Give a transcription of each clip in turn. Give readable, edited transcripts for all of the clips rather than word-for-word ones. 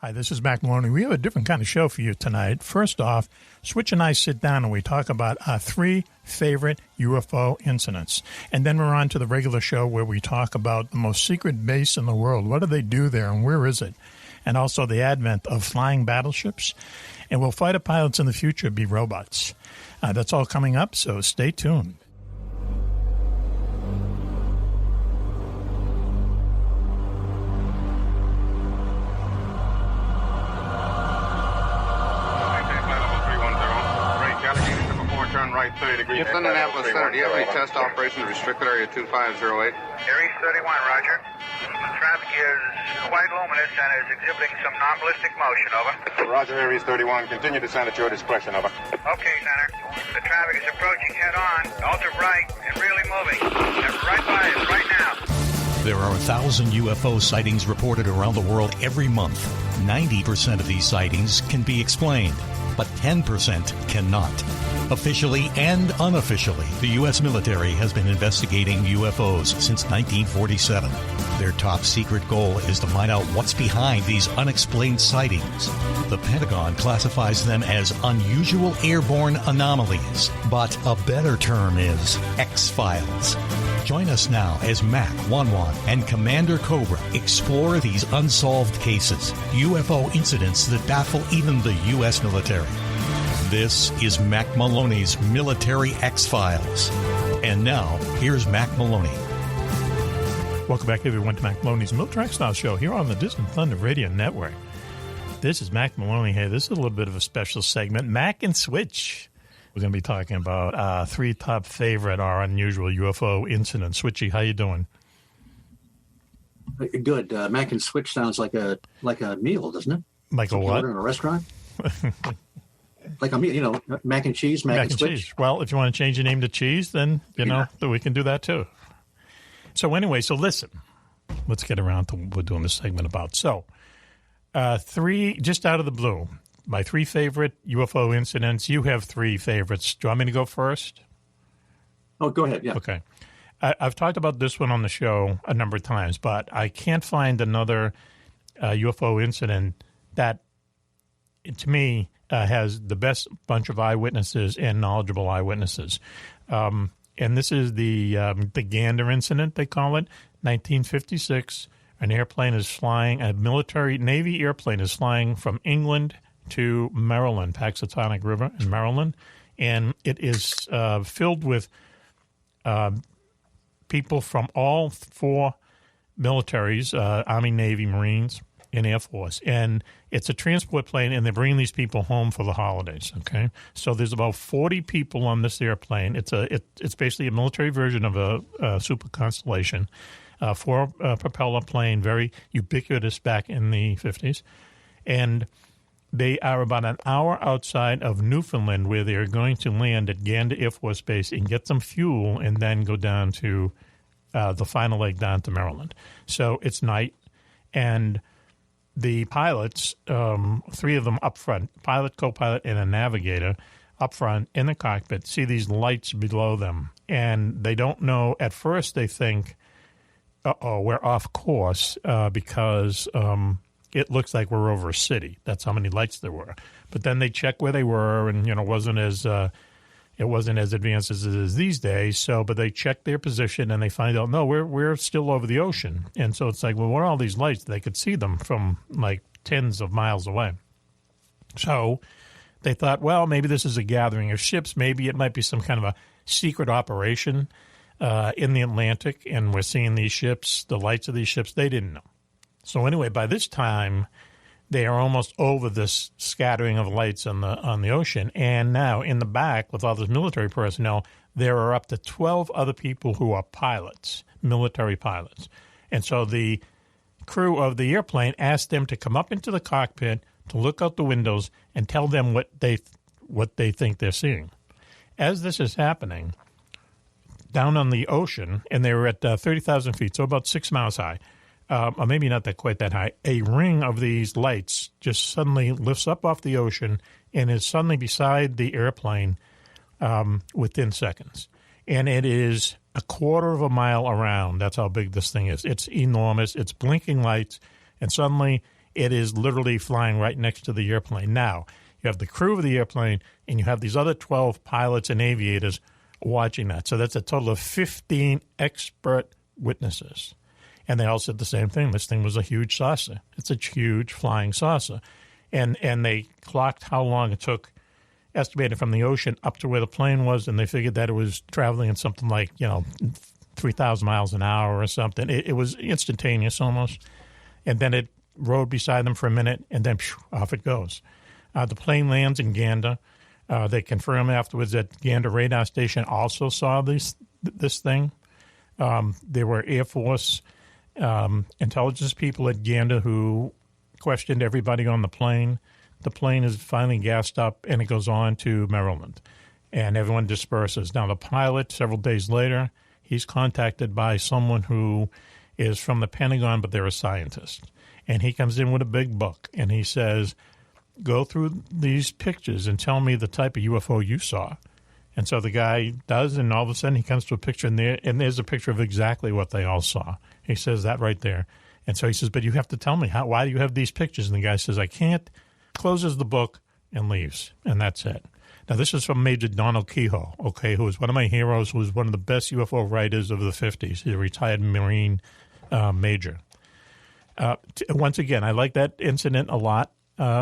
Hi, this is Mack Maloney. We have a different kind of show for you tonight. First off, Switch and I sit down and we talk about our 3 favorite UFO incidents. And then we're on to the regular show where we talk about the most secret base in the world. What do they do there and where is it? And also the advent of flying battleships. And will fighter pilots in the future be robots? That's all coming up, so stay tuned. Right 30 degrees. Houston, Indianapolis Center, do you have any test operations restricted area 2508? Aries 31, roger. Traffic is quite luminous and is exhibiting some non-ballistic motion, over. Roger, Aries 31. Continue descent at your discretion, over. Okay, Center. The traffic is approaching head-on, ultra bright, and really moving. They're right by us right now. There are 1,000 UFO sightings reported around the world every month. 90% of these sightings can be explained, but 10% cannot. Officially and unofficially, the U.S. military has been investigating UFOs since 1947. Their top secret goal is to find out what's behind these unexplained sightings. The Pentagon classifies them as unusual airborne anomalies, but a better term is X-Files. Join us now as Mac, Wanwan, and Commander Cobra explore these unsolved cases, UFO incidents that baffle even the U.S. military. This is Mac Maloney's Military X-Files. And now, here's Mac Maloney. Welcome back, everyone, to Mac Maloney's Military X-Files show here on the Distant Thunder Radio Network. This is Mac Maloney. Hey, this is a little bit of a special segment, Mac and Switch. We're going to be talking about 3 top favorite or unusual UFO incidents. Switchy, how you doing? Good. Mac and Switch sounds like a meal, doesn't it? Like a what? In a restaurant? Like a meal, mac and cheese, mac and Switch. Cheese. Well, if you want to change your name to Cheese, then, we can do that too. So anyway, listen. Let's get around to what we're doing this segment about. So, 3, just out of the blue, my 3 favorite UFO incidents. You have 3 favorites. Do you want me to go first? Oh, go ahead, yeah. Okay. I've talked about this one on the show a number of times, but I can't find another UFO incident that, to me, has the best bunch of eyewitnesses and knowledgeable eyewitnesses. And this is the Gander incident, they call it. 1956, an airplane is flying, a military Navy airplane is flying from England to Maryland, Paxatonic River in Maryland, and it is filled with people from all 4 militaries, Army, Navy, Marines, and Air Force. And it's a transport plane, and they're bringing these people home for the holidays, okay? So there's about 40 people on this airplane. It's basically a military version of a Super Constellation, 4 propeller plane, very ubiquitous back in the 50s. And they are about an hour outside of Newfoundland, where they're going to land at Gander Air Force Base and get some fuel and then go down to the final leg down to Maryland. So it's night, and the pilots, 3 of them up front, pilot, co-pilot, and a navigator up front in the cockpit, see these lights below them. And they don't know. At first they think, we're off course because it looks like we're over a city. That's how many lights there were. But then they check where they were, and, it wasn't as advanced as it is these days. So, but they check their position and they find out, no, we're still over the ocean. And so it's like, well, what are all these lights? They could see them from like tens of miles away. So they thought, well, maybe this is a gathering of ships. Maybe it might be some kind of a secret operation in the Atlantic, and we're seeing these ships, the lights of these ships. They didn't know. So anyway, by this time, they are almost over this scattering of lights on the ocean. And now in the back, with all this military personnel, there are up to 12 other people who are pilots, military pilots. And so the crew of the airplane asked them to come up into the cockpit, to look out the windows, and tell them what they think they're seeing. As this is happening, down on the ocean, and they were at 30,000 feet, so about 6 miles high, or maybe not quite that high, a ring of these lights just suddenly lifts up off the ocean and is suddenly beside the airplane within seconds. And it is a quarter of a mile around. That's how big this thing is. It's enormous. It's blinking lights. And suddenly It is literally flying right next to the airplane. Now, you have the crew of the airplane, and you have these other 12 pilots and aviators watching that. So that's a total of 15 expert witnesses. And they all said the same thing. This thing was a huge saucer. It's a huge flying saucer. And they clocked how long it took, estimated from the ocean up to where the plane was, and they figured that it was traveling at something like, 3,000 miles an hour or something. It was instantaneous almost. And then it rode beside them for a minute, and then off it goes. The plane lands in Gander. They confirm afterwards that Gander radar station also saw this thing. There were Air Force intelligence people at Gander who questioned everybody on the plane. The plane is finally gassed up, and it goes on to Maryland, and everyone disperses. Now, the pilot, several days later, he's contacted by someone who is from the Pentagon, but they're a scientist. And he comes in with a big book, and he says, go through these pictures and tell me the type of UFO you saw. And so the guy does, and all of a sudden he comes to a picture, and there's a picture of exactly what they all saw. He says that right there. And so he says, but you have to tell me, why do you have these pictures? And the guy says, I can't, closes the book and leaves, and that's it. Now, this is from Major Donald Kehoe, okay, who was one of my heroes, who was one of the best UFO writers of the 50s. He's a retired Marine major. Once again, I like that incident a lot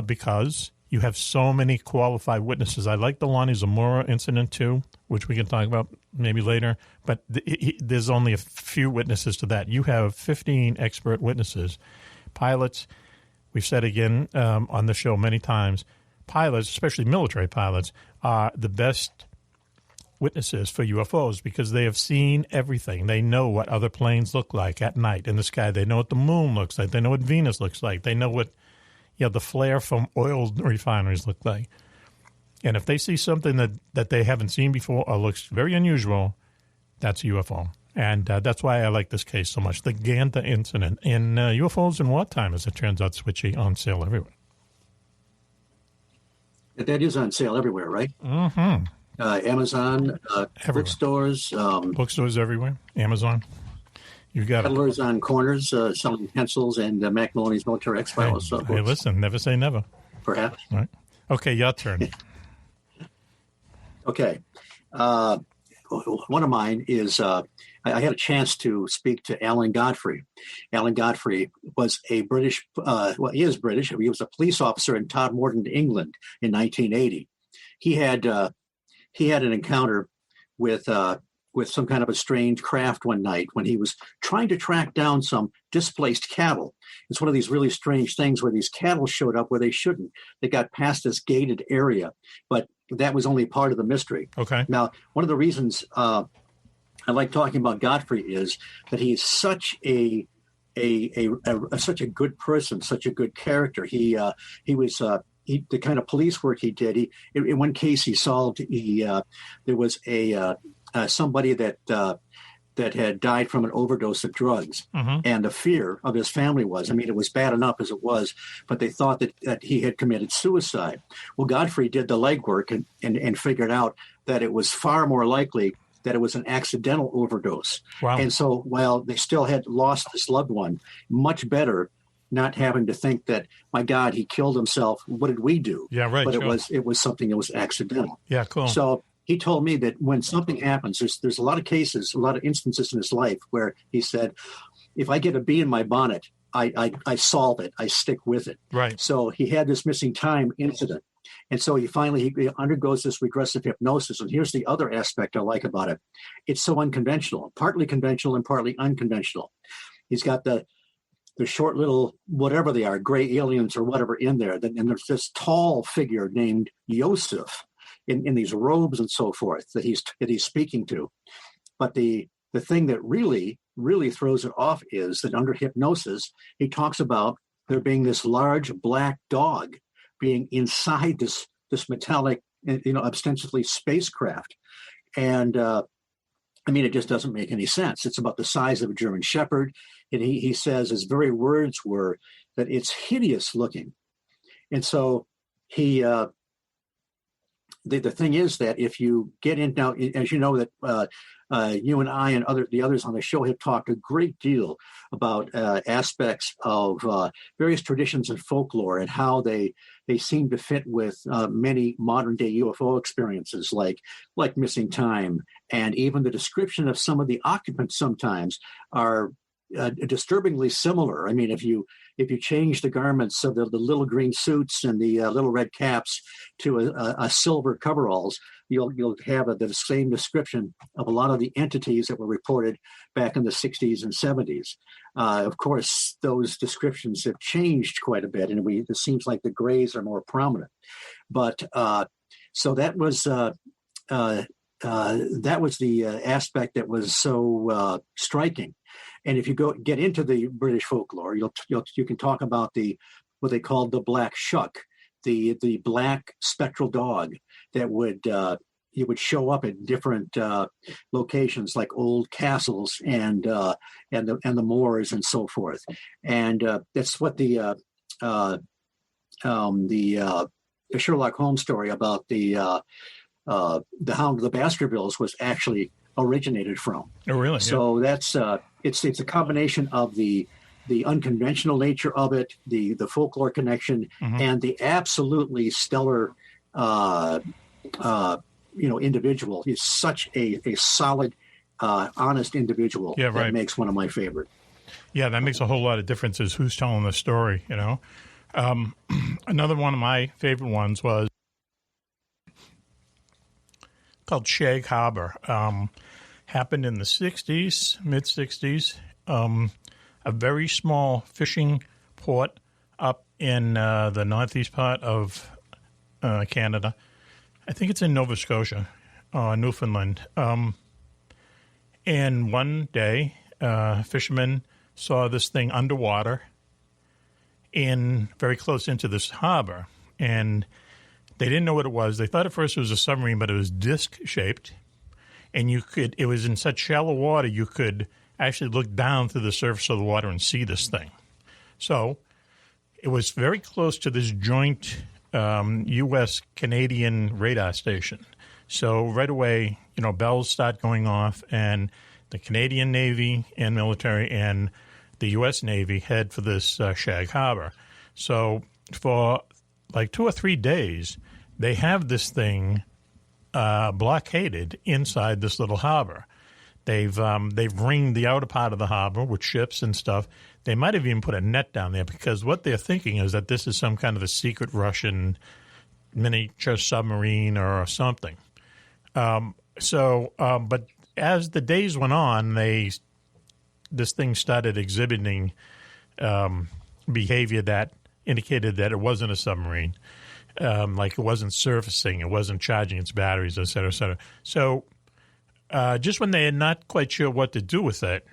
because you have so many qualified witnesses. I like the Lonnie Zamora incident, too, which we can talk about maybe later, but there's only a few witnesses to that. You have 15 expert witnesses. Pilots, we've said again on the show many times, pilots, especially military pilots, are the best witnesses for UFOs because they have seen everything. They know what other planes look like at night in the sky. They know what the moon looks like. They know what Venus looks like. They know what the flare from oil refineries look like. And if they see something that they haven't seen before or looks very unusual, that's a UFO. And that's why I like this case so much. The Gander incident. And UFOs in wartime, as it turns out, Switchy, on sale everywhere. That is on sale everywhere, right? Mm-hmm. Amazon, bookstores. Bookstores everywhere. Amazon. You got peddlers on corners selling pencils and Mac Maloney's Military X-Files. Hey, listen, never say never. Perhaps. Right. Okay, your turn. Okay. One of mine is I had a chance to speak to Alan Godfrey. Alan Godfrey was a British, he is British. He was a police officer in Todmorden, England in 1980. He had an encounter with some kind of a strange craft one night when he was trying to track down some displaced cattle. It's one of these really strange things where these cattle showed up where they shouldn't. They got past this gated area, but that was only part of the mystery. Okay. Now, one of the reasons I like talking about Godfrey is that he's such such a good person, such a good character. He was the kind of police work he did. In one case he solved. There was somebody that had died from an overdose of drugs, and the fear of his family was, it was bad enough as it was, but they thought that he had committed suicide. Well, Godfrey did the legwork and figured out that it was far more likely that it was an accidental overdose. Wow. And so while they still had lost this loved one, much better not having to think that, my God, he killed himself. What did we do? Yeah, right. But sure. it was something that was accidental. Yeah, cool. So he told me that when something happens, there's a lot of cases, a lot of instances in his life where he said, if I get a bee in my bonnet, I solve it. I stick with it. Right. So he had this missing time incident. And so he undergoes this regressive hypnosis. And here's the other aspect I like about it. It's so unconventional, partly conventional and partly unconventional. He's got the short little, whatever they are, gray aliens or whatever in there. And there's this tall figure named Yosef in these robes and so forth that he's speaking to. But the thing that really, really throws it off is that under hypnosis, he talks about there being this large black dog being inside this metallic, ostensibly spacecraft. And it just doesn't make any sense. It's about the size of a German Shepherd. And he says his very words were that it's hideous looking. And so the thing is that if you get in now, as you know, that You and I and the others on the show have talked a great deal about aspects of various traditions and folklore and how they seem to fit with many modern day UFO experiences, like missing time, and even the description of some of the occupants sometimes are disturbingly similar. I mean, if you change the garments of the little green suits and the little red caps to a silver coveralls, you'll have the same description of a lot of the entities that were reported back in the 60s and 70s. Of course, those descriptions have changed quite a bit, and it seems like the grays are more prominent. But so that was the aspect that was so striking. And if you get into the British folklore, you can talk about what they called the black shuck, the black spectral dog that would show up at different locations like old castles and the moors and so forth. And that's what the Sherlock Holmes story about the Hound of the Baskervilles was actually originated from. Oh, really? So that's it's a combination of the unconventional nature of it, the folklore connection, and the absolutely stellar individual. He's such a solid, honest individual. Yeah, right. That makes one of my favorite. Yeah, that makes a whole lot of difference is who's telling the story, Another one of my favorite ones was called Shag Harbor. Happened in the 60s, mid-60s. A very small fishing port up in the northeast part of Canada. I think it's in Nova Scotia, Newfoundland. And one day, fishermen saw this thing underwater very close into this harbor. And they didn't know what it was. They thought at first it was a submarine, but it was disc-shaped. And it was in such shallow water, you could actually look down through the surface of the water and see this thing. So it was very close to this joint U.S.-Canadian radar station. So right away, bells start going off, and the Canadian Navy and military and the U.S. Navy head for this Shag Harbor. So for like 2 or 3 days, they have this thing blockaded inside this little harbor. They've ringed the outer part of the harbor with ships and stuff. They might have even put a net down there because what they're thinking is that this is some kind of a secret Russian miniature submarine or something. But as the days went on, this thing started exhibiting behavior that indicated that it wasn't a submarine. Like it wasn't surfacing, it wasn't charging its batteries, et cetera, et cetera. So just when they are not quite sure what to do with it,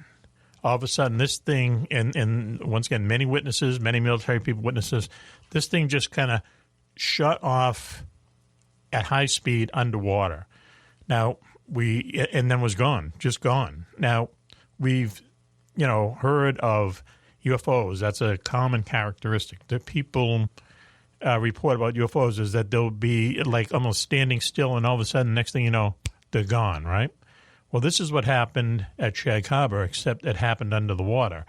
all of a sudden this thing, and once again, many witnesses, many military people witnesses, this thing just kind of shut off at high speed underwater. Now, and then was gone, just gone. Now, we've, heard of UFOs. That's a common characteristic. The people report about UFOs is that they'll be like almost standing still, and all of a sudden, next thing you know, they're gone, right? Well, this is what happened at Shag Harbor, except it happened under the water.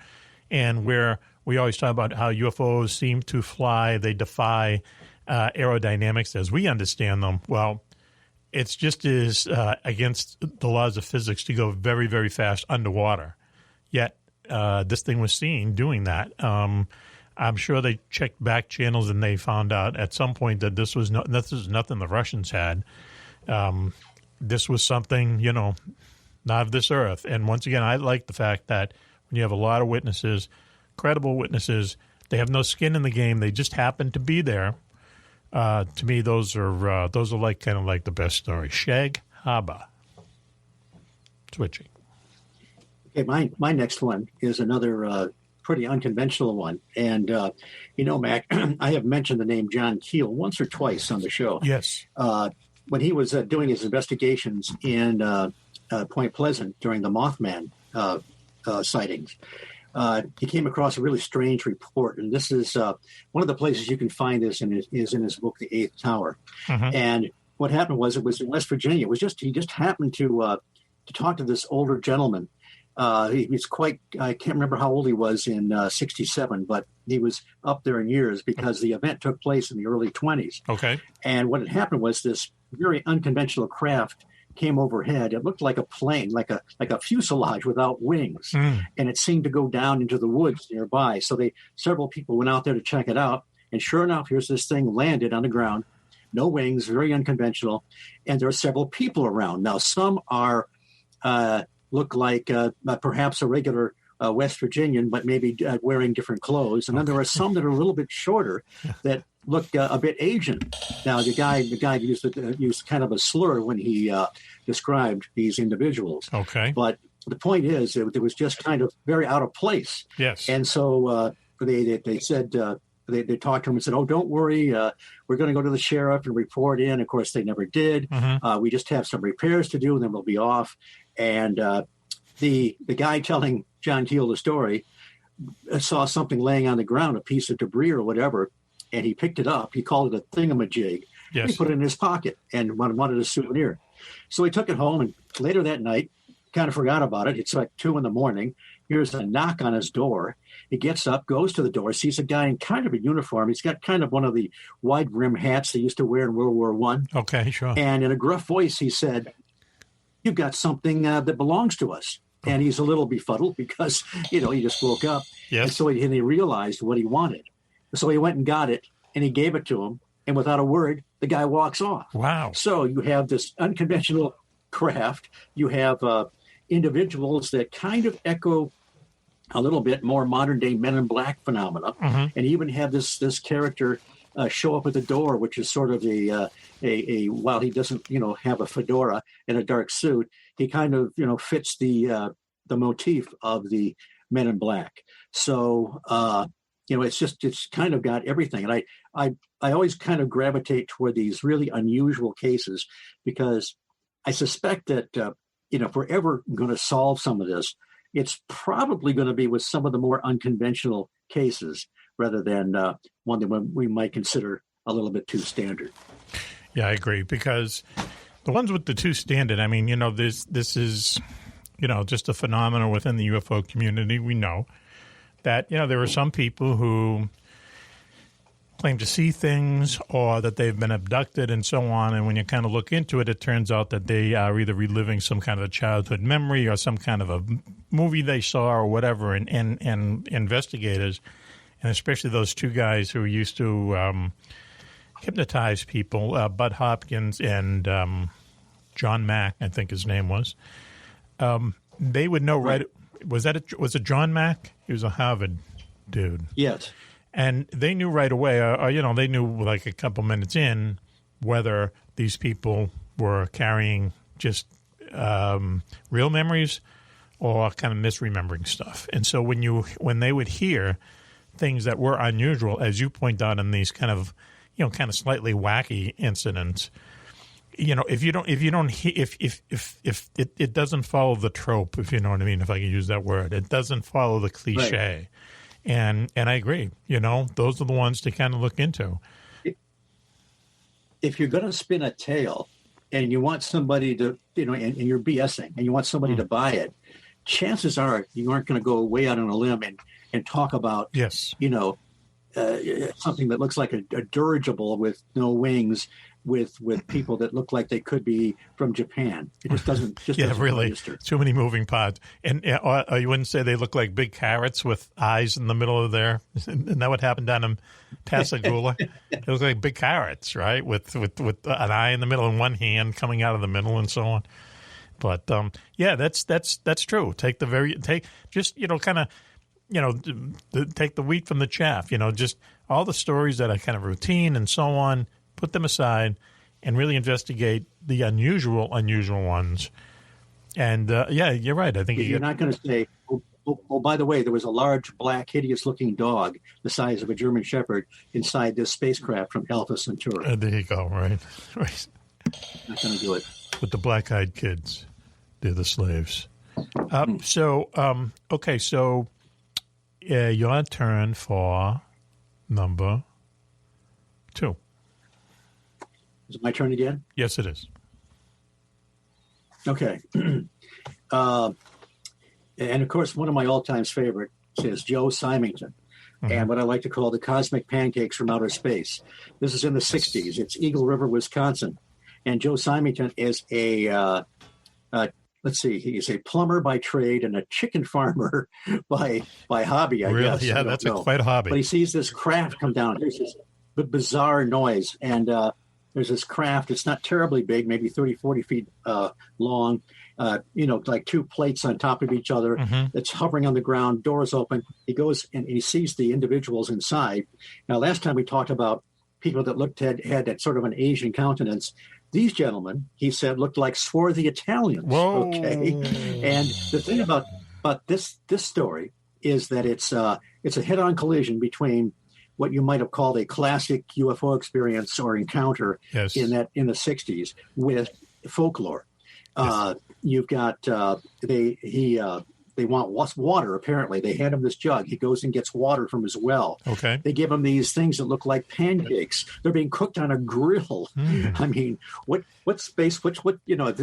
And where we always talk about how UFOs seem to fly, they defy aerodynamics as we understand them. Well, it's just as against the laws of physics to go very, very fast underwater. Yet this thing was seen doing that. I'm sure they checked back channels and they found out at some point that this was nothing the Russians had. This was something, not of this earth. And once again, I like the fact that when you have a lot of witnesses, credible witnesses, they have no skin in the game. They just happen to be there. To me, those are like kind of like the best story. Shag Harbor. Switching. Okay, my next one is another pretty unconventional one. And, Mac, I have mentioned the name John Keel once or twice on the show. Yes. When he was doing his investigations in Point Pleasant during the Mothman sightings, he came across a really strange report. And this is one of the places you can find this is in his book, The Eighth Tower. Mm-hmm. And what happened was it was in West Virginia. He just happened to to talk to this older gentleman. He was I can't remember how old he was in 67, but he was up there in years because the event took place in the early 20s. Okay. And what had happened was this very unconventional craft came overhead. It looked like a plane, like a fuselage without wings. And it seemed to go down into the woods nearby. So several people went out there to check it out. And sure enough, here's this thing landed on the ground. No wings, very unconventional. And there are several people around. Now, some are look like perhaps a regular West Virginian, but maybe wearing different clothes. And then there are some that are a little bit shorter that look a bit Asian. Now, the guy used kind of a slur when he described these individuals. Okay. But the point is, it was just kind of very out of place. Yes. And so they said, they talked to him and said, "Oh, don't worry. We're going to go to the sheriff and report in." Of course, they never did. We just have some repairs to do, and then we'll be off. And the guy telling John Keel the story saw something laying on the ground, a piece of debris or whatever, and he picked it up. He called it a thingamajig. Yes. He put it in his pocket and wanted a souvenir. So he took it home, and later that night, kind of forgot about it. It's like 2 a.m. Here's a knock on his door. He gets up, goes to the door, sees a guy in kind of a uniform. He's got kind of one of the wide brim hats they used to wear in World War I. Okay, sure. And in a gruff voice, he said, "You've got something that belongs to us." And he's a little befuddled because, he just woke up. Yes. And so he realized what he wanted. So he went and got it, and he gave it to him. And without a word, the guy walks off. Wow. So you have this unconventional craft. You have individuals that kind of echo a little bit more modern-day Men in Black phenomena. And you even have this character show up at the door, which is sort of a while he doesn't, have a fedora and a dark suit, he kind of, fits the motif of the Men in Black. So, it's kind of got everything. And I always kind of gravitate toward these really unusual cases because I suspect that, if we're ever going to solve some of this, it's probably going to be with some of the more unconventional cases rather than one that we might consider a little bit too standard. Yeah, I agree, because the ones with the too standard, I mean, this is, just a phenomenon within the UFO community. We know that, there are some people who claim to see things or that they've been abducted and so on. And when you kind of look into it, it turns out that they are either reliving some kind of a childhood memory or some kind of a movie they saw or whatever. And investigators, and especially those two guys who used to hypnotize people, Bud Hopkins and John Mack, I think his name was, they would know right. Was it John Mack? He was a Harvard dude. Yes. And they knew right away, they knew like a couple minutes in whether these people were carrying just real memories or kind of misremembering stuff. And so when they would hear things that were unusual, as you point out in these kind of slightly wacky incidents, if it doesn't follow the trope, if you know what I mean, if I can use that word, it doesn't follow the cliche. Right. And I agree. Those are the ones to kind of look into. If you're going to spin a tale and you want somebody to, and you're BSing and you want somebody to buy it, chances are you aren't going to go way out on a limb and talk about, yes, something that looks like a dirigible with no wings with people that look like they could be from Japan. It just doesn't really register. Too many moving parts. And you wouldn't say they look like big carrots with eyes in the middle of there? Isn't that what happened down in Pascagoula? They look like big carrots, right? With an eye in the middle and one hand coming out of the middle and so on. But that's true. Take the wheat from the chaff, just all the stories that are kind of routine and so on, put them aside and really investigate the unusual ones. And you're right. I think you're not going to say, oh, by the way, there was a large, black, hideous-looking dog the size of a German Shepherd inside this spacecraft from Alpha Centauri. There you go. Right. Not going to do it. With the black-eyed kids, they're the slaves. So your turn for number 2. Is it my turn again? Yes, it is. Okay. And of course, one of my all-time favorites is Joe Symington, and what I like to call the cosmic pancakes from outer space. This is in the 60s. It's Eagle River, Wisconsin. And Joe Symington is a, he's a plumber by trade and a chicken farmer by hobby, I guess. Yeah, that's quite a hobby. But he sees this craft come down. There's this bizarre noise, and there's this craft. It's not terribly big, maybe 30, 40 feet long, like two plates on top of each other. It's hovering on the ground, doors open. He goes and he sees the individuals inside. Now, last time we talked about people that had that sort of an Asian countenance. These gentlemen, he said, looked like swarthy Italians. Whoa. Okay. And the thing about this story is that it's a head-on collision between what you might have called a classic UFO experience or encounter in the 60s with folklore. You've got they want water. Apparently, they hand him this jug. He goes and gets water from his well. Okay. They give him these things that look like pancakes. They're being cooked on a grill. I mean, what space? What?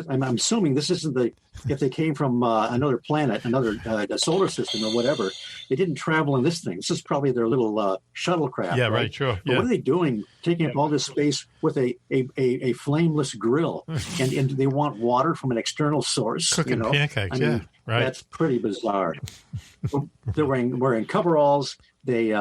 I'm assuming this isn't if they came from another planet, a solar system or whatever. They didn't travel in this thing. This is probably their little shuttlecraft. Yeah, right. Sure. But what are they doing? Taking up all this space with a flameless grill, and they want water from an external source. Cooking pancakes. Right. That's pretty bizarre. They're wearing coveralls. They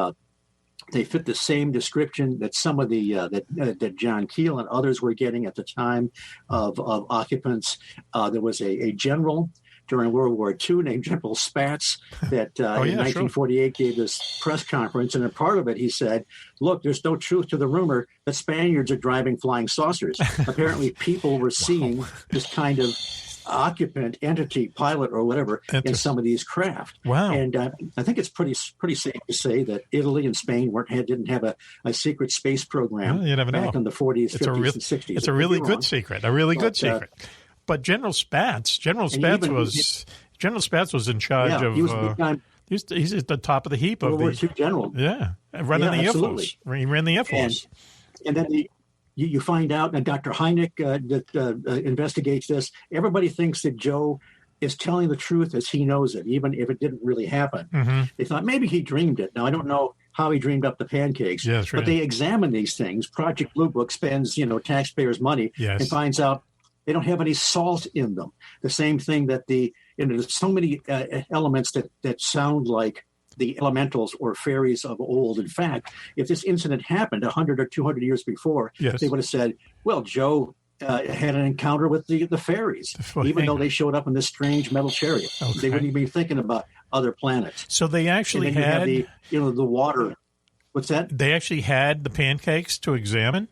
fit the same description that some of the that John Keel and others were getting at the time of occupants. There was a general during World War II named General Spatz that in 1948 gave this press conference, and in part of it he said, "Look, there's no truth to the rumor that Spaniards are driving flying saucers. Apparently, people were seeing this kind of occupant, entity, pilot, or whatever in some of these craft." Wow! And I think it's pretty safe to say that Italy and Spain didn't have a secret space program you never back know. in the 40s, 50s, and 60s. It's a really good secret. Good secret. But General Spatz was in charge of. He was a big time. He's at the top of the heap of World War II general. Running the Ufos. He ran the Ufos. And then you find out, and Dr. Hynek investigates this. Everybody thinks that Joe is telling the truth as he knows it, even if it didn't really happen. They thought maybe he dreamed it. Now, I don't know how he dreamed up the pancakes, but they examine these things. Project Blue Book spends, taxpayers' money and finds out they don't have any salt in them. The same thing that there's so many elements that sound like the elementals or fairies of old. In fact, if this incident happened 100 or 200 years before, they would have said, well, Joe had an encounter with the fairies, even though they showed up in this strange metal chariot. Okay. They wouldn't even be thinking about other planets. So they actually had the water. What's that? They actually had the pancakes to examine?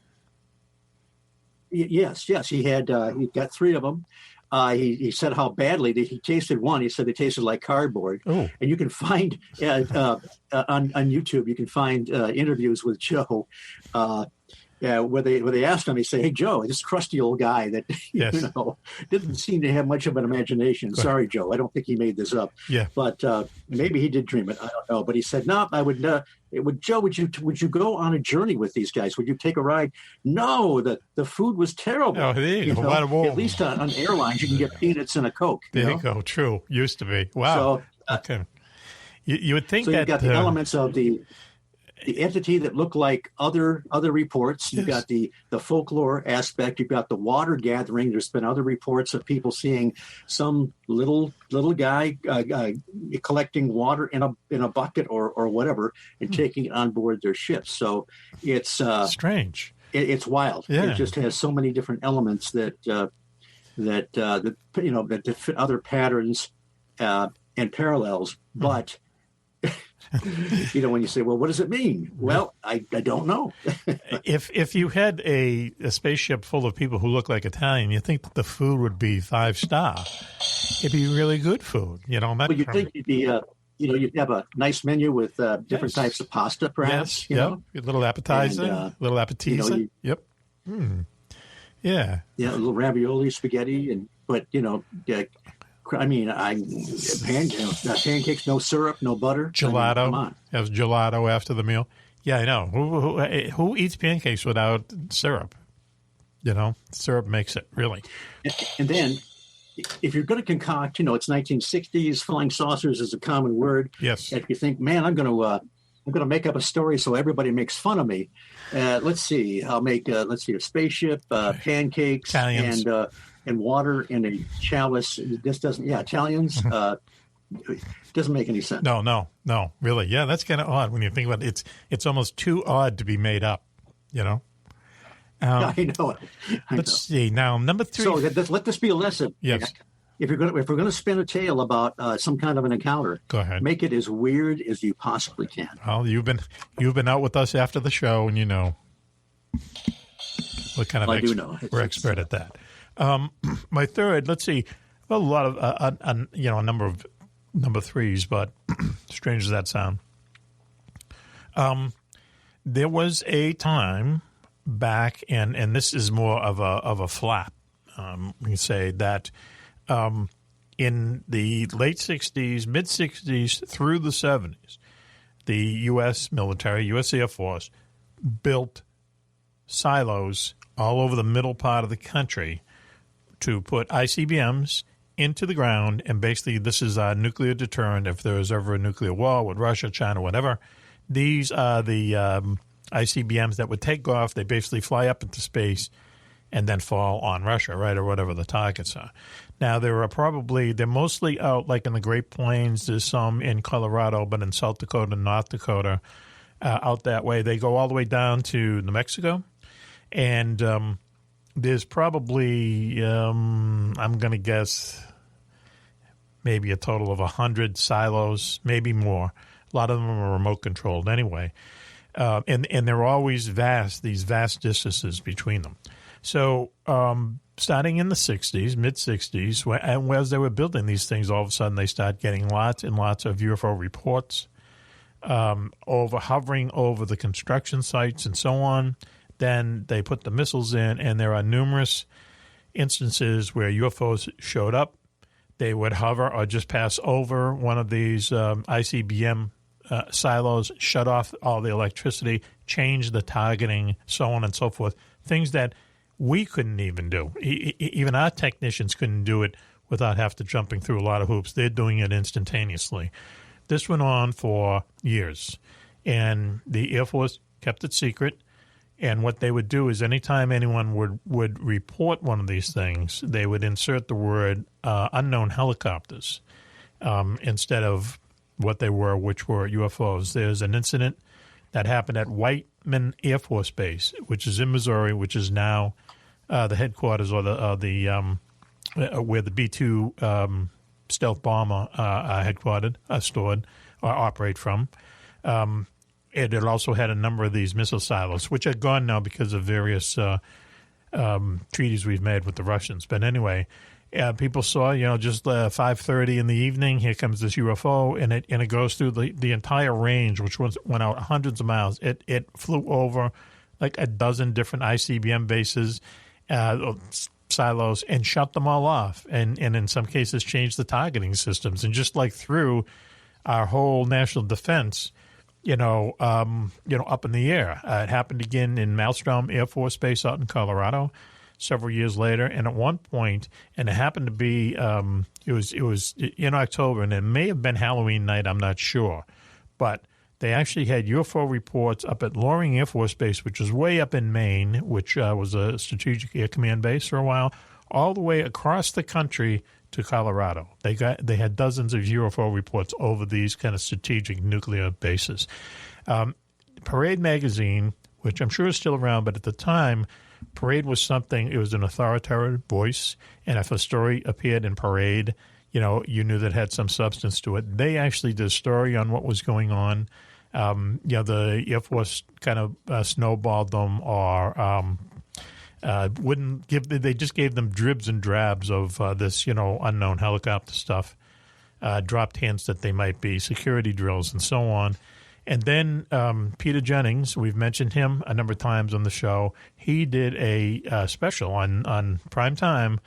Yes. He got 3 of them. He said how badly he tasted one. He said they tasted like cardboard. Oh. And you can find on YouTube, you can find interviews with Joe where they asked him. He said, "Hey Joe, this crusty old guy that didn't seem to have much of an imagination. Sorry, Joe, I don't think he made this up. Yeah, but maybe he did dream it. I don't know. But he said, no, I would. Joe, would you go on a journey with these guys? Would you take a ride? No, the food was terrible. Oh, there you go. At least on airlines, you can get peanuts and a Coke. There you go. True. Used to be. Wow. So, okay. You would think so that you've got the elements of the entity that look like other reports. You've got the folklore aspect. You've got the water gathering. There's been other reports of people seeing some little guy collecting water in a bucket or whatever and taking it on board their ships. So it's strange. It's wild. Yeah. It just has so many different elements that fit other patterns and parallels, but. When you say, well, what does it mean? Well, I don't know. If you had a spaceship full of people who look like Italian, you think that the food would be 5-star. It'd be really good food, Well, you think it'd be, you'd have a nice menu with different types of pasta, perhaps. Yes, a little appetizer, and, little appetizer. Yep. Yeah. Yeah, a little ravioli, spaghetti, pancakes, no syrup, no butter. Gelato. Come on. Have gelato after the meal. Yeah, I know. Who eats pancakes without syrup? Syrup makes it, really. And then if you're going to concoct, it's 1960s, flying saucers is a common word. Yes. If you think, man, I'm going to make up a story so everybody makes fun of me. Let's see. I'll make a spaceship, pancakes, Italians. and water in a chalice. This doesn't. Yeah, Italians. Doesn't make any sense. No, really. Yeah, that's kind of odd when you think about it. It's almost too odd to be made up. I know. Let's see now. Number 3. So let this be a lesson. Yes. If we're going to spin a tale about some kind of an encounter, go ahead. Make it as weird as you possibly can. Well, you've been out with us after the show, and what kind of I do know. We're expert at that. My third. Let's see. Well, a lot of a number of number 3s, but strange as that sound. There was a time back, and this is more of a flap. We can say that in the late 60s, mid 60s through the 70s, the U.S. military, U.S. Air Force, built silos all over the middle part of the country to put ICBMs into the ground, and basically this is a nuclear deterrent if there was ever a nuclear war with Russia, China, whatever. These are the ICBMs that would take off. They basically fly up into space and then fall on Russia, right, or whatever the targets are. Now, they're mostly out like in the Great Plains. There's some in Colorado, but in South Dakota and North Dakota, out that way. They go all the way down to New Mexico. And there's probably, I'm going to guess, maybe a total of 100 silos, maybe more. A lot of them are remote controlled anyway. And they're always these vast distances between them. So starting in the 60s, mid-60s, and as they were building these things, all of a sudden they start getting lots and lots of UFO reports hovering over the construction sites and so on. Then they put the missiles in, and there are numerous instances where UFOs showed up. They would hover or just pass over one of these ICBM silos, shut off all the electricity, change the targeting, so on and so forth, things that we couldn't even do. Even our technicians couldn't do it without jumping through a lot of hoops. They're doing it instantaneously. This went on for years, and the Air Force kept it secret. And what they would do is anytime anyone would report one of these things, they would insert the word unknown helicopters instead of what they were, which were UFOs. There's an incident that happened at Whiteman Air Force Base, which is in Missouri, which is now the headquarters or where the B-2 stealth bomber are headquartered, stored, or operate from. It also had a number of these missile silos, which are gone now because of various treaties we've made with the Russians. But anyway, people saw, just 5:30 in the evening, here comes this UFO, and it goes through the entire range, which went out hundreds of miles. It flew over like a dozen different ICBM bases, silos, and shut them all off, and in some cases changed the targeting systems, and just like through our whole national defense. Up in the air. It happened again in Maelstrom Air Force Base out in Colorado several years later. And at one point, and it happened to be, it was in October, and it may have been Halloween night, I'm not sure. But they actually had UFO reports up at Loring Air Force Base, which is way up in Maine, which was a strategic air command base for a while, all the way across the country to Colorado. They had dozens of UFO reports over these kind of strategic nuclear bases. Parade magazine, which I'm sure is still around, but at the time, Parade was something, it was an authoritative voice, and if a story appeared in Parade, you knew that it had some substance to it. They actually did a story on what was going on. The Air Force kind of snowballed them or wouldn't give. They just gave them dribs and drabs of this, unknown helicopter stuff, dropped hints that they might be security drills and so on. And then Peter Jennings, we've mentioned him a number of times on the show. He did a special on prime time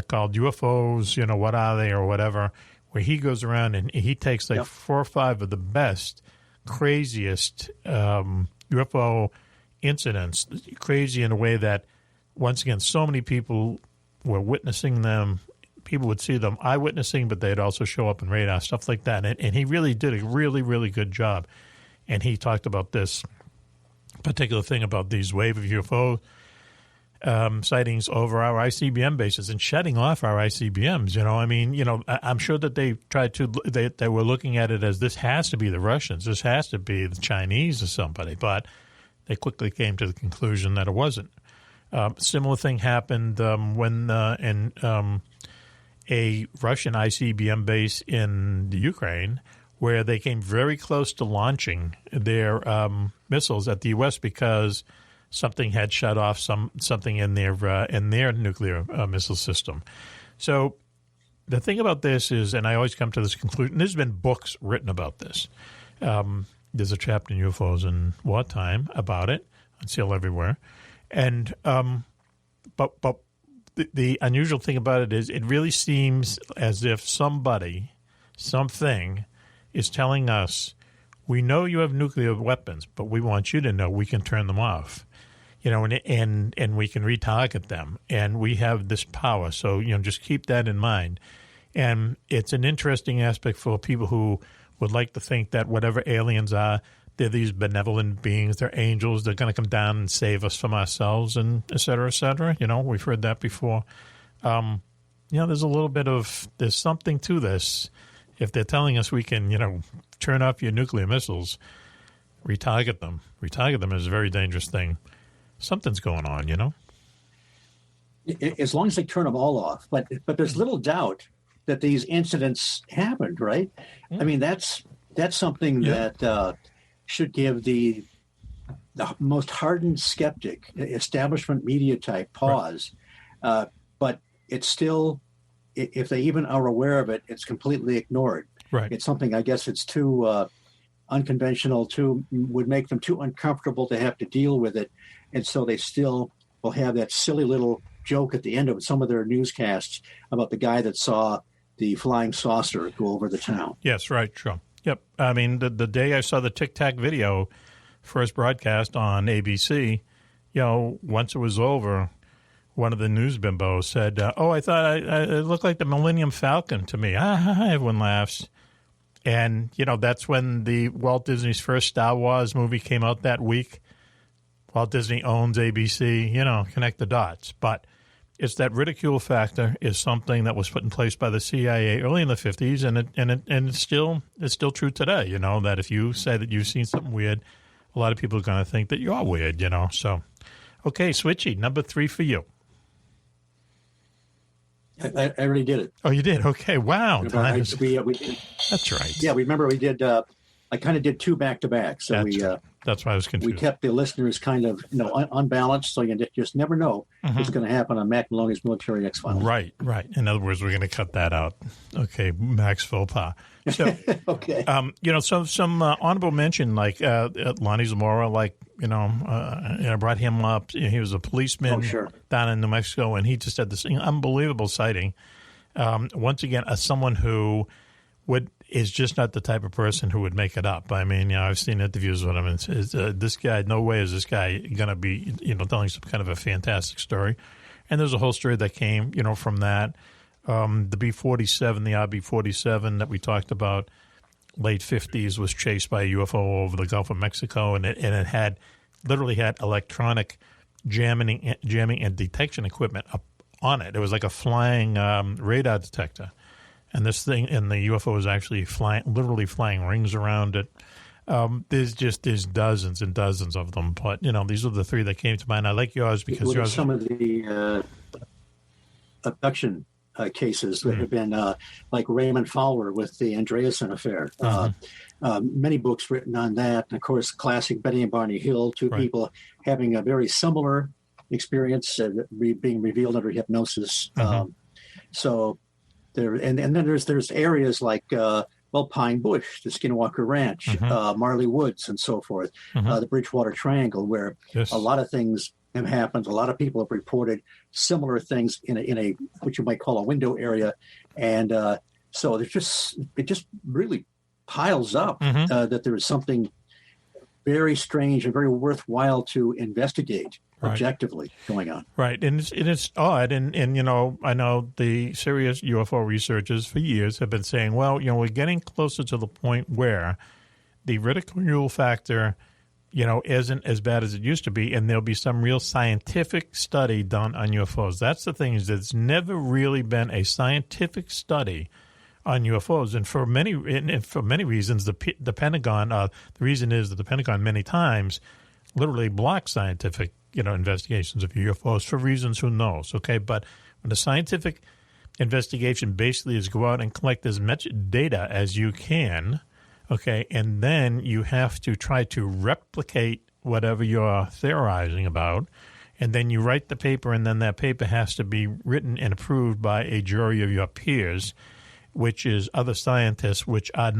called UFOs, what are they or whatever, where he goes around and he takes 4 or 5 of the best, craziest UFO incidents, crazy in a way that, once again, so many people were witnessing them. people would see them eyewitnessing, but they'd also show up in radar, stuff like that. And he really did a really, really good job. And he talked about this particular thing about these wave of UFO sightings over our ICBM bases and shutting off our ICBMs. I mean, I'm sure that they tried to, they were looking at it as this has to be the Russians, this has to be the Chinese or somebody, but they quickly came to the conclusion that it wasn't. Similar thing happened when a Russian ICBM base in the Ukraine, where they came very close to launching their missiles at the U.S. because something had shut off something in their nuclear missile system. So the thing about this is, and I always come to this conclusion, there's been books written about this. There's a chapter in UFOs in Wartime about it, on sale everywhere. And but the unusual thing about it is it really seems as if something is telling us, we know you have nuclear weapons, but we want you to know we can turn them off. And we can retarget them, and we have this power. So, just keep that in mind. And it's an interesting aspect for people who would like to think that whatever aliens are, they're these benevolent beings, they're angels, they're going to come down and save us from ourselves, and et cetera, et cetera. We've heard that before. There's a little bit of, there's something to this. If they're telling us we can, turn off your nuclear missiles, retarget them. Retarget them is a very dangerous thing. Something's going on, As long as they turn them all off. But there's little doubt that these incidents happened, right? I mean, that's something that should give the most hardened skeptic, establishment media type pause. Right. But it's still, if they even are aware of it, it's completely ignored. Right. It's something, I guess it's too unconventional, would make them too uncomfortable to have to deal with it. And so they still will have that silly little joke at the end of some of their newscasts about the guy that saw the flying saucer go over the town. Yes, right, sure. Yep. I mean, the day I saw the Tic Tac video first broadcast on ABC, once it was over, one of the news bimbos said, I thought it looked like the Millennium Falcon to me. Everyone laughs. And, that's when the Walt Disney's first Star Wars movie came out that week. Walt Disney owns ABC, connect the dots. But it's that ridicule factor is something that was put in place by the CIA early in the 50s, and it's still true today, that if you say that you've seen something weird, a lot of people are going to think that you're weird, So, okay, Switchy, number 3 for you. I already did it. Oh, you did? Okay, wow. We did. That's right. Yeah, remember we did, I kind of did 2 back-to-back. So that's why I was confused. We kept the listeners kind of, unbalanced, so you just never know what's going to happen on Mac Maloney's Military X-Files. Right. In other words, we're going to cut that out. Okay, Max faux pas. So, okay. Some honorable mention, like Lonnie Zamora, I brought him up. He was a policeman down in New Mexico, and he just had this unbelievable sighting. Once again, as someone who is just not the type of person who would make it up. I mean, I've seen interviews with him, and this guy, no way is this guy going to be, telling some kind of a fantastic story. And there's a whole story that came, from that. The B-47, the RB-47 that we talked about, late 50s, was chased by a UFO over the Gulf of Mexico, and it literally had electronic jamming and detection equipment up on it. It was like a flying radar detector. And this thing, and the UFO is actually literally flying rings around it. There's dozens and dozens of them. But, these are the 3 that came to mind. I like yours because yours. Some of the abduction cases that have been, like Raymond Fowler with the Andreasen affair. Many books written on that. And, of course, classic Betty and Barney Hill, 2 people having a very similar experience being revealed under hypnosis. So there, and then there's areas like Pine Bush, the Skinwalker Ranch, Marley Woods, and so forth, the Bridgewater Triangle, where a lot of things have happened. A lot of people have reported similar things in a what you might call a window area, and so it just really piles up that there is something very strange and very worthwhile to investigate objectively going on. Right. And it's odd. And I know the serious UFO researchers for years have been saying, well, we're getting closer to the point where the ridicule factor, isn't as bad as it used to be, and there'll be some real scientific study done on UFOs. That's the thing, is that it's never really been a scientific study on UFOs, and for many reasons, the Pentagon. The reason is that the Pentagon many times literally blocks scientific, investigations of UFOs for reasons who knows. Okay, but when the scientific investigation basically is go out and collect as much data as you can. Okay, and then you have to try to replicate whatever you're theorizing about, and then you write the paper, and then that paper has to be written and approved by a jury of your peers, which is other scientists, which they're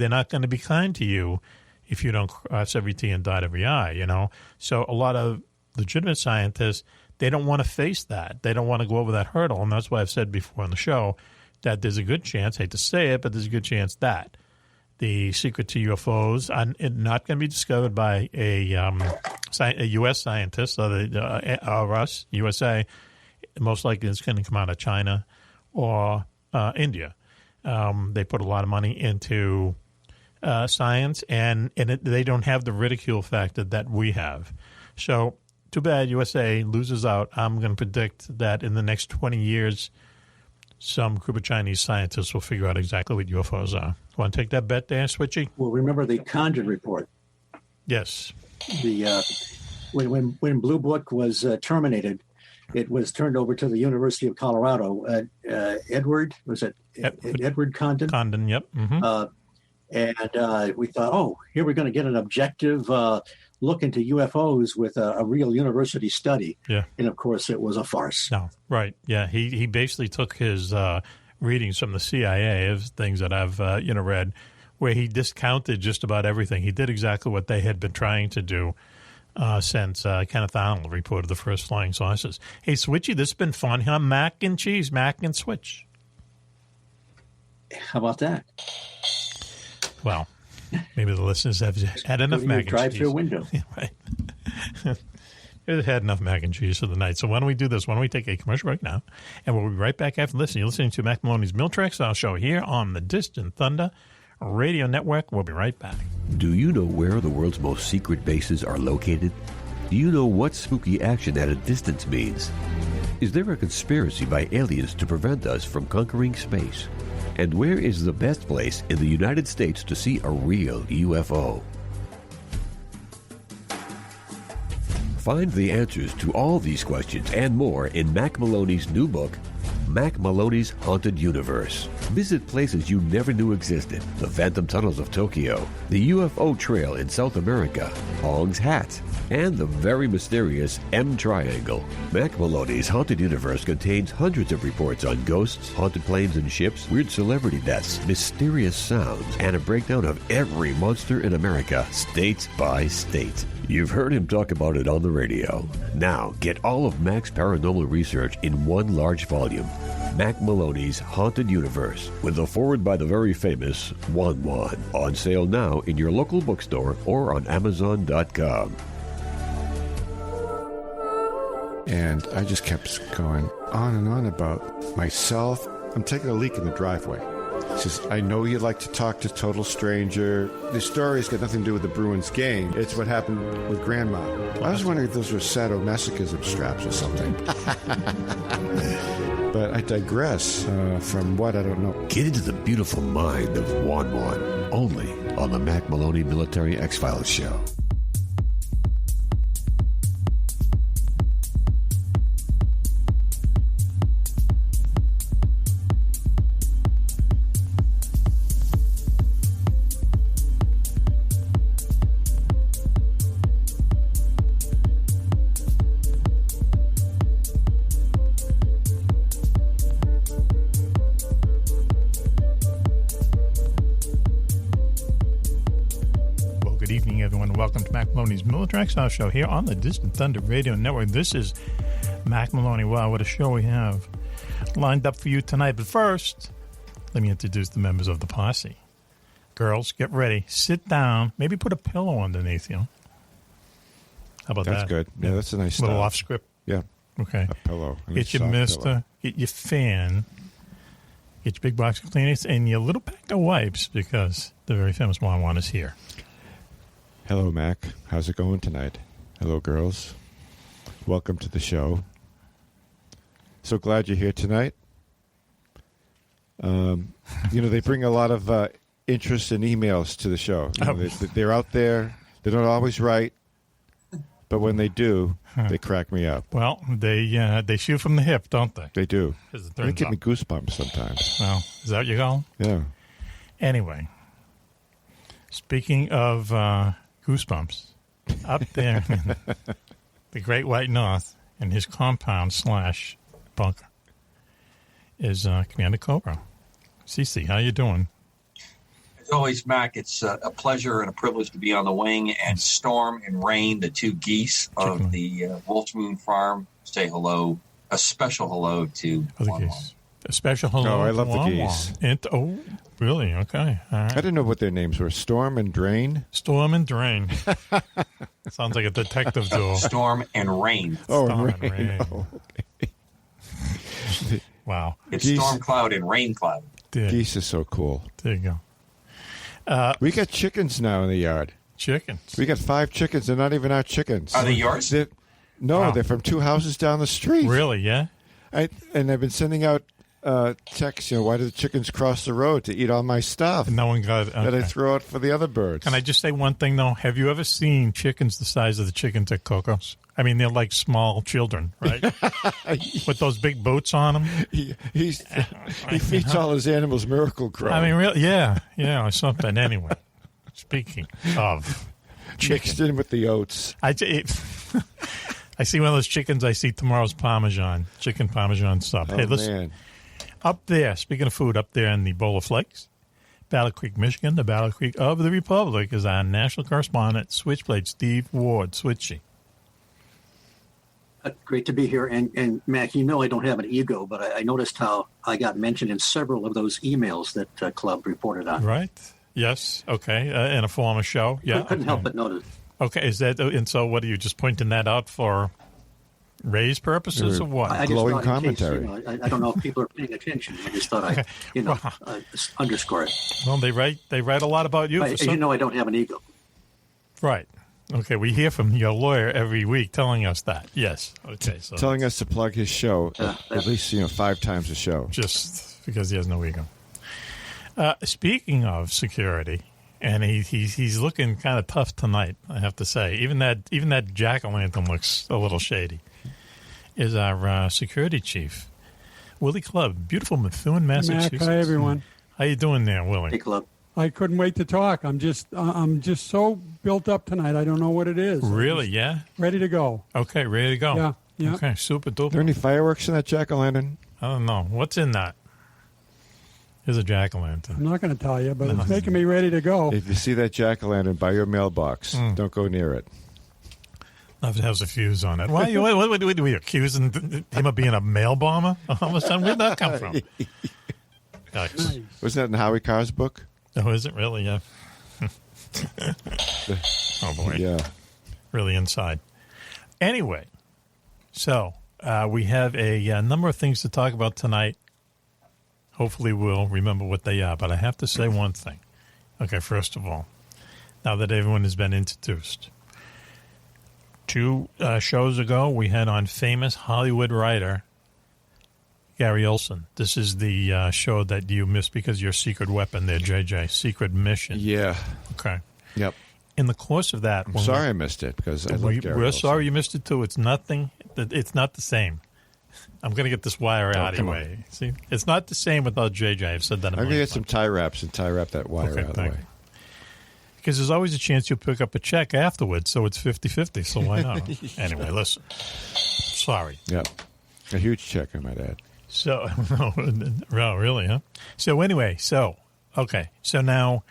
not going to be kind to you if you don't cross every T and dot every I, So a lot of legitimate scientists, they don't want to face that. They don't want to go over that hurdle, and that's why I've said before on the show that there's a good chance, I hate to say it, but there's a good chance that the secret to UFOs are not going to be discovered by a U.S. scientist, or us, USA. Most likely it's going to come out of China or India. They put a lot of money into science, and they don't have the ridicule factor that we have. So too bad USA loses out. I'm going to predict that in the next 20 years, some group of Chinese scientists will figure out exactly what UFOs are. Want to take that bet there, Switchy? Well, remember the Condon report. Yes. When Blue Book was terminated, it was turned over to the University of Colorado. Edward Condon? Condon, yep. Mm-hmm. And we thought, here we're going to get an objective look into UFOs with a real university study. Yeah. And, of course, it was a farce. No, right. Yeah, he basically took his readings from the CIA of things that I've read, where he discounted just about everything. He did exactly what they had been trying to do since Kenneth Arnold reported the first flying saucers. Hey, Switchy, this has been fun, huh? Mac and cheese, Mac and Switch. How about that? Well, maybe the listeners have had enough mac and cheese. Drive-through window. Yeah, right. They've had enough mac and cheese for the night. So why don't we do this? Why don't we take a commercial break now? And we'll be right back after this. You're listening to Mac Maloney's Military Style Show here on the Distant Thunder Radio Network. We'll be right back. Do you know where the world's most secret bases are located? Do you know what spooky action at a distance means? Is there a conspiracy by aliens to prevent us from conquering space? And where is the best place in the United States to see a real UFO? Find the answers to all these questions and more in Mac Maloney's new book, Mac Maloney's Haunted Universe. Visit places you never knew existed: the Phantom Tunnels of Tokyo, the UFO Trail in South America, Hong's Hat, and the very mysterious M Triangle. Mac Maloney's Haunted Universe contains hundreds of reports on ghosts, haunted planes and ships, weird celebrity deaths, mysterious sounds, and a breakdown of every monster in America, state by state. You've heard him talk about it on the radio. Now, get all of Mac's paranormal research in one large volume. Mac Maloney's Haunted Universe, with a foreword by the very famous Wan Wan. On sale now in your local bookstore or on Amazon.com. And I just kept going on and on about myself. I'm taking a leak in the driveway. He says, I know you like to talk to total stranger. The story's got nothing to do with the Bruins game. It's what happened with Grandma. I was wondering if those were sadomasochism straps or something. But I digress. From what, I don't know. Get into the beautiful mind of Wan Wan, only on the Mac Maloney Military X-Files Show. Welcome to Mac Maloney's Military Style Show here on the Distant Thunder Radio Network. This is Mac Maloney. Wow, what a show we have lined up for you tonight. But first, let me introduce the members of the posse. Girls, get ready. Sit down. Maybe put a pillow underneath you. How about That's that? good. Yeah, that's a nice little style. off script. Yeah. Okay. A pillow. A Get your soft mister, pillow. get your fan, get your big box of cleaners, and your little pack of wipes because the very famous Juan is here. Hello, Mac. How's it going tonight? Hello, girls. Welcome to the show. So glad you're here tonight. They bring a lot of interest and emails to the show. They're out there. They don't always write, but when they do, they crack me up. Well, they shoot from the hip, don't they? They do. They give me up. goosebumps sometimes. Well, is that what you call? Yeah. Anyway, speaking of goosebumps, up there in the Great White North and his compound / bunker is Commander Cobra. Cece, how you doing? As always, Mac, it's a pleasure and a privilege to be on the wing. And Storm and Rain, the two geese of the Wolf's Moon Farm, say hello. A special hello to the Juan geese. A special hello. Oh, I love the Juan geese. Juan. Really? Okay. All right. I didn't know what their names were. Storm and Drain? Storm and Drain. Sounds like a detective duel. Storm and Rain. Oh, Storm and and Rain. Rain. Oh, Wow. It's Geese. Storm Cloud and Rain Cloud. Geese is so cool. There you go. We got chickens now in the yard. Chickens. We got 5 chickens. They're not even our chickens. Are they yours? Wow. They're from 2 houses down the street. Really? Yeah. And I've been sending out texts. Why do the chickens cross the road to eat all my stuff No one got it. that I Okay. throw out for the other birds? Can I just say one thing, though? Have you ever seen chickens the size of the chickens at Coco's? I mean, they're like small children, right? With those big boots on them. He feeds all his animals Miracle Grow. I mean, really, yeah, or something. Anyway, speaking of mixed in with the oats. I see one of those chickens. I see tomorrow's chicken Parmesan sub. Oh, Hey, listen, man. up there, speaking of food, up there in the Bowl of Flakes, Battle Creek, Michigan, the Battle Creek of the Republic, is our national correspondent, Switchblade Steve Ward. Switchy. Great to be here. And Mac, I don't have an ego, but I noticed how I got mentioned in several of those emails that Club reported on. Right. Yes. Okay. In a former show. Yeah. I couldn't help but notice. Okay. Is that, and so what are you just pointing that out for raise purposes or what? I just Glowing thought in case, commentary. I don't know if people are paying attention. I just thought underscore it. Well, they write a lot about you. But, I don't have an ego. Right. Okay. We hear from your lawyer every week telling us that. Yes. Okay. So Telling us to plug his show at least 5 times a show. just because he has no ego. Speaking of security, and he's looking kind of tough tonight, I have to say. Even that jack-o'-lantern looks a little shady. Is our security chief, Willy Clubb, beautiful Methuen, Massachusetts. Mac, hi everyone. How you doing there, Willie? Hey, Club. I couldn't wait to talk. I'm just so built up tonight. I don't know what it is. Really? Yeah. Ready to go. Okay, ready to go. Yeah. Okay, super Are there duper. any fireworks in that jack-o'-lantern? I don't know what's in that. There's a jack-o'-lantern. I'm not going to tell you, but it's making me ready to go. If you see that jack-o'-lantern by your mailbox, don't go near it. If it has a fuse on it. Why what are we accusing him of being a mail bomber? All of a sudden, where'd that come from? Yikes. Nice. Wasn't that in Howie Carr's book? Oh, is it really? Yeah. Oh, boy. Yeah. Really inside. Anyway, so we have a number of things to talk about tonight. Hopefully we'll remember what they are. But I have to say one thing. Okay, first of all, now that everyone has been introduced, 2 shows ago we had on famous Hollywood writer Gary Olson. This is the show that you missed because your secret weapon there, JJ, Secret Mission. Yeah. Okay. Yep. In the course of that, I'm sorry I missed it because I love Gary we're Olson. sorry you missed it too. It's nothing. It's not the same. I'm going to get this wire out of your come way. See, it's not the same without JJ. I've said that. I'm going to get some tie wraps and tie wrap that wire out of the way. Because there's always a chance you'll pick up a check afterwards, so it's 50-50, so why not? Anyway, listen. Sorry. Yep. A huge check, I might add. So, no, really, huh? So anyway, okay. So now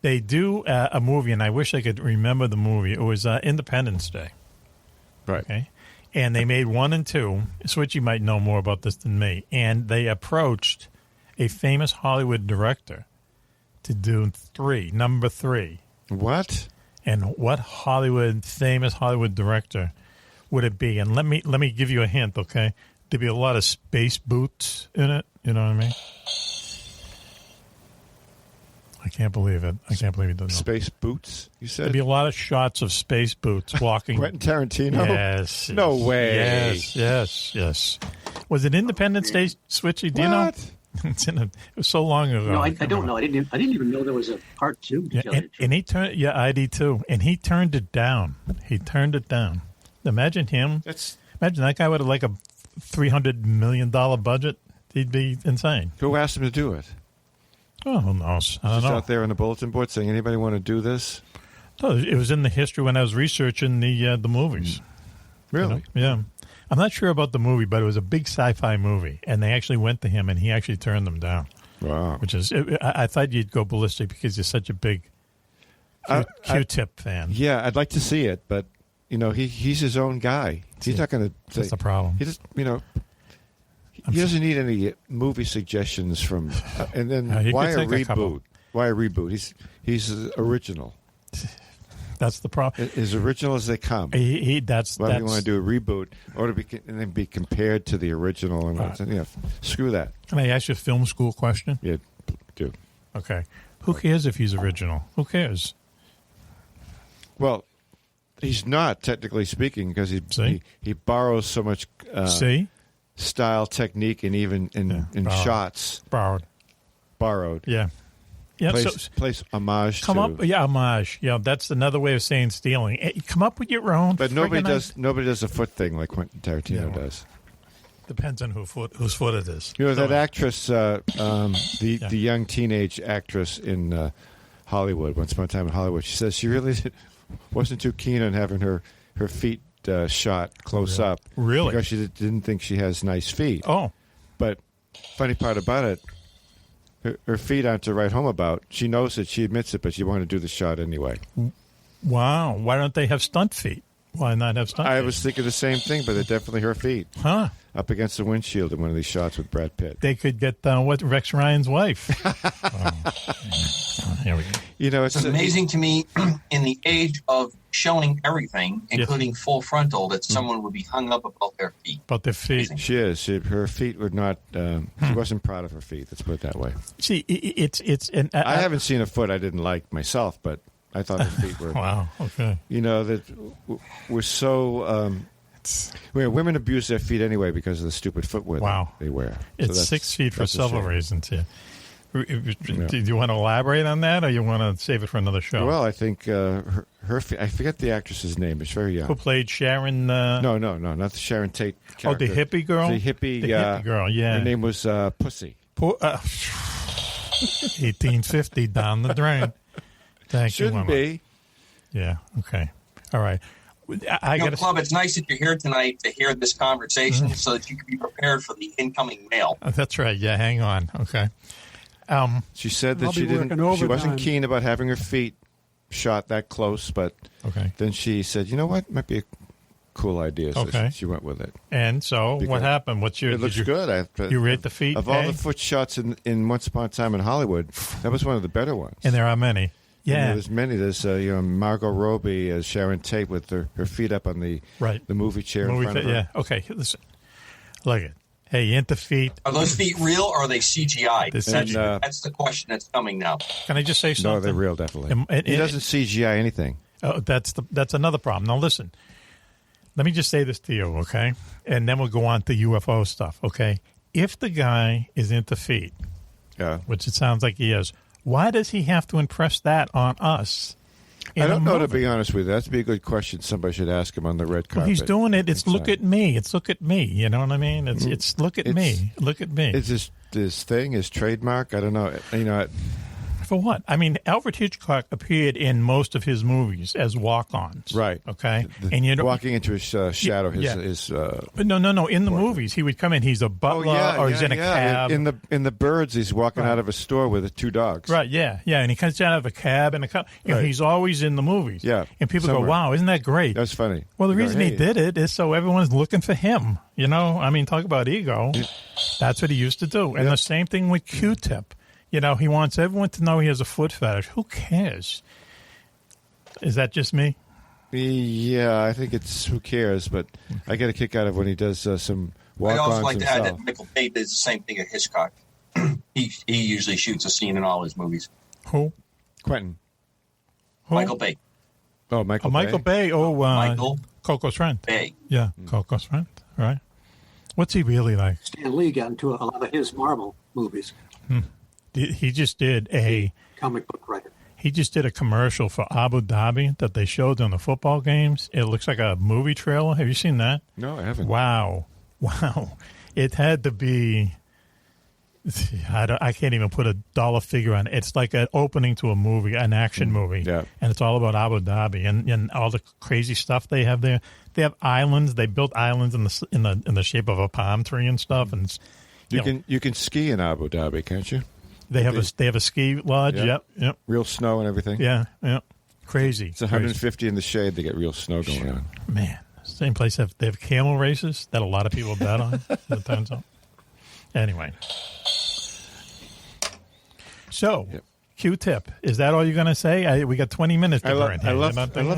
they do a movie, and I wish I could remember the movie. It was Independence Day. Right. Okay. And they made 1 and 2. Switchy might know more about this than me. And they approached a famous Hollywood director to do 3, number 3. What? And what famous Hollywood director would it be? And let me give you a hint, okay? There'd be a lot of space boots in it. You know what I mean? I can't believe it. I can't believe it doesn't know. Space boots, you said? There'd be a lot of shots of space boots walking. Quentin Tarantino? Yes. No way. Yes. Was it Independence Day, Switchy? Do you know? It was so long ago. No, I don't know. I didn't even know there was a part 2. And he turned. Yeah, I did too. And he turned it down. Imagine him. Imagine that guy with like a $300 million budget. He'd be insane. Who asked him to do it? Oh, who knows? I don't know. Out there on the bulletin board saying, anybody want to do this? No, it was in the history when I was researching the movies. Really? You know? Yeah. I'm not sure about the movie, but it was a big sci-fi movie, and they actually went to him, and he actually turned them down. Wow. Which is, I thought you'd go ballistic because you're such a big Q-tip fan. Yeah, I'd like to see it, but, he's his own guy. He's not going to say... That's the problem. He just, he doesn't need any movie suggestions from... and then why a reboot? Why a reboot? He's original. That's the problem. As original as they come. Why do you want to do a reboot or and then be compared to the original? And screw that. Can I ask you a film school question? Yeah, do. Okay. Who cares if he's original? Who cares? Well, he's not, technically speaking, because he borrows so much style, technique, and even in shots. Borrowed. Yeah. Yeah, place homage to. Homage. Yeah, that's another way of saying stealing. Come up with your own. But nobody does a foot thing like Quentin Tarantino does. Depends on whose foot it is. That actress, the young teenage actress in Hollywood, once upon a time in Hollywood, she says she really wasn't too keen on having her feet shot close up. Really? Because she didn't think she has nice feet. Oh. But funny part about it, her feet aren't to write home about. She knows it. She admits it, but she wanted to do the shot anyway. Wow. Why don't they have stunt feet? Why not have stunt feet? I was thinking the same thing, but they're definitely her feet. Huh. Up against the windshield in one of these shots with Brad Pitt. They could get Rex Ryan's wife. Here we go. It's amazing to me in the age of showing everything, including full frontal, that someone would be hung up about their feet. About their feet. She is. Her feet were not. She wasn't proud of her feet. Let's put it that way. See, it's. And I haven't seen a foot I didn't like myself, but I thought her feet were. Wow. Okay. That we're so. Women abuse their feet anyway because of the stupid footwear they wear. It's 6 feet for several reasons. Yeah. Do you want to elaborate on that, or you want to save it for another show? Well, I think her feet. I forget the actress's name. It's very young. Who played Sharon? No, not the Sharon Tate character. Oh, the hippie girl. The hippie girl. Yeah. Her name was Pussy. 1850 down the drain. Thank you. Shouldn't be. Yeah. Okay. All right. Clubb, it's nice that you're here tonight to hear this conversation so that you can be prepared for the incoming mail. That's right. Yeah, hang on. Okay. She said that she wasn't keen about having her feet shot that close, but then she said, you know what, might be a cool idea. So she went with it. And so what happened? It looks good. You rate the feet? Of all the foot shots in Once Upon a Time in Hollywood, that was one of the better ones. And there are many. Yeah, there's many. There's Margot Robbie as Sharon Tate with her feet up on the movie chair in front of her. Yeah. Okay. Listen. Look at. Hey, you into feet? Are those feet real or are they CGI? That's the question that's coming now. Can I just say something? No, they're real, definitely. He doesn't CGI anything. Oh, that's another problem. Now listen. Let me just say this to you, okay? And then we'll go on to UFO stuff, okay? If the guy is into feet, which it sounds like he is. Why does he have to impress that on us? I don't know, to be honest with you. That'd be a good question. Somebody should ask him on the red carpet. Well, he's doing it. It's look at me. It's look at me. You know what I mean? It's look at me. Look at me. It's his thing, his trademark. I don't know. For what? I mean, Alfred Hitchcock appeared in most of his movies as walk-ons. Right. Okay. And walking into his shadow. No. In the movies, he would come in. He's a butler, or he's in a cab. In the Birds, he's walking out of a store with 2 dogs. Right. Yeah. And he comes out of a cab and a car. He's always in the movies. Yeah. And people go, "Wow, isn't that great?" That's funny. Well, the reason he did it is so everyone's looking for him. You know, I mean, talk about ego. That's what he used to do. And the same thing with Q-Tip. You know, he wants everyone to know he has a foot fetish. Who cares? Is that just me? Yeah, I think it's who cares, but I get a kick out of when he does some walk-ons I also like to add himself. that Michael Bay does the same thing at Hitchcock. he usually shoots a scene in all his movies. Who? Quentin. Who? Michael Bay. Oh, Michael Bay. Michael Bay. Oh, Michael Coco's friend. Bay. Yeah, Coco's friend. Right. What's he really like? Stan Lee got into a lot of his Marvel movies. He just did a comic book writer. He just did a commercial for Abu Dhabi that they showed on the football games. It looks like a movie trailer. Have you seen that? No, I haven't. Wow. It had to be. I can't even put a dollar figure on it. It's like an opening to a movie, an action movie, yeah. And it's all about Abu Dhabi and all the crazy stuff they have there. They have islands. They built islands in the shape of a palm tree and stuff. And you can ski in Abu Dhabi, can't you? They have a ski lodge. Yep. Real snow and everything. Yeah. Crazy. It's 150 in the shade. They get real snow going on. Man, same place they have camel races that a lot of people bet on. It turns out. Anyway. So, Q-tip. Is that all you're going to say? We got 20 minutes to burn. I love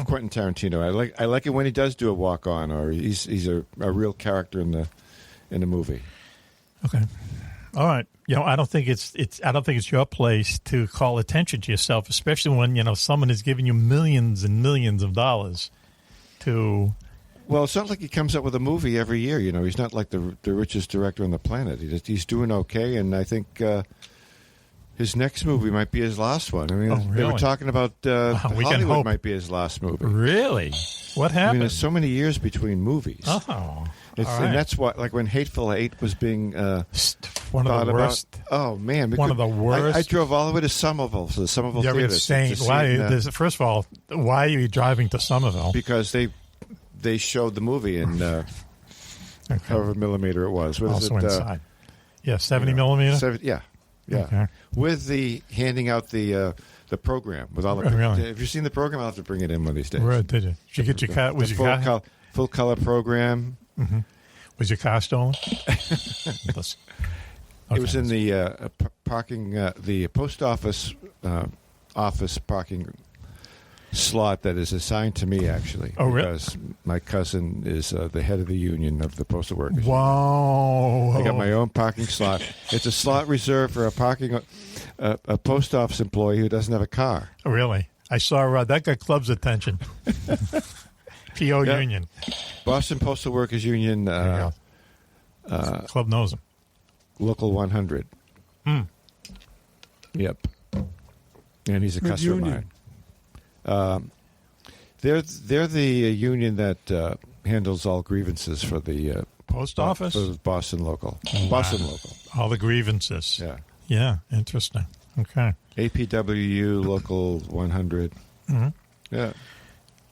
Quentin Tarantino. I like it when he does do a walk on, or he's a real character in the movie. Okay. All right. I don't think it's your place to call attention to yourself, especially when someone is giving you millions and millions of dollars to. Well, it's not like he comes up with a movie every year. He's not like the richest director on the planet. He's doing okay, and I think his next movie might be his last one. I mean, really? They were talking about Hollywood might be his last movie. Really? What happened? I mean, there's so many years between movies. Oh, all right. And that's what, like when Hateful Eight was being one of the worst. Oh man, One of the worst. I drove all the way to Somerville, to the Somerville You're Theater. insane. Why? First of all, why are you driving to Somerville? Because they showed the movie in however millimeter it was. What also is it, inside. 70 millimeter? Yeah. Okay. With the handing out the program. With all the, really? Have you seen the program? I'll have to bring it in one of these days. Where did you? Did you get your car? Was your car? Full color program. Mm-hmm. Was your car stolen? It was in the parking, the post office parking slot that is assigned to me, actually. Oh, really? Because my cousin is the head of the union of the postal workers. Wow! I got my own parking slot. It's a slot reserved for a post office employee who doesn't have a car. Oh, really? I saw that got Clubb's attention. PO Union. Boston Postal Workers Union. Club knows him. Local 100. Yep. And he's a customer union. of mine. They're the union that handles all grievances for the post office? For the Boston local. Wow. Boston local. All the grievances. Yeah. Yeah, interesting. Okay. APWU Local 100. Mm-hmm. Yeah.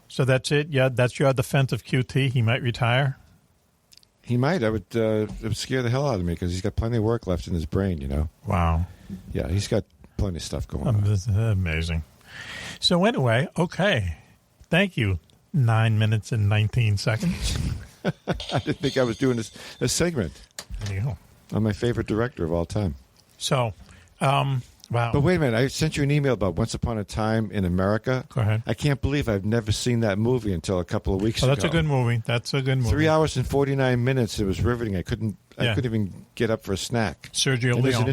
So that's it? Yeah, that's your defense of QT? He might retire? He might. It would scare the hell out of me because he's got plenty of work left in his brain, Wow. Yeah, he's got plenty of stuff going on. Amazing. So anyway, okay. Thank you. 9 minutes and 19 seconds. I didn't think I was doing a segment. There you go. I'm my favorite director of all time. So, wow. But wait a minute. I sent you an email about Once Upon a Time in America. Go ahead. I can't believe I've never seen that movie until a couple of weeks ago. That's a good movie. 3 hours and 49 minutes. It was riveting. I couldn't even get up for a snack. Sergio Leone. There's an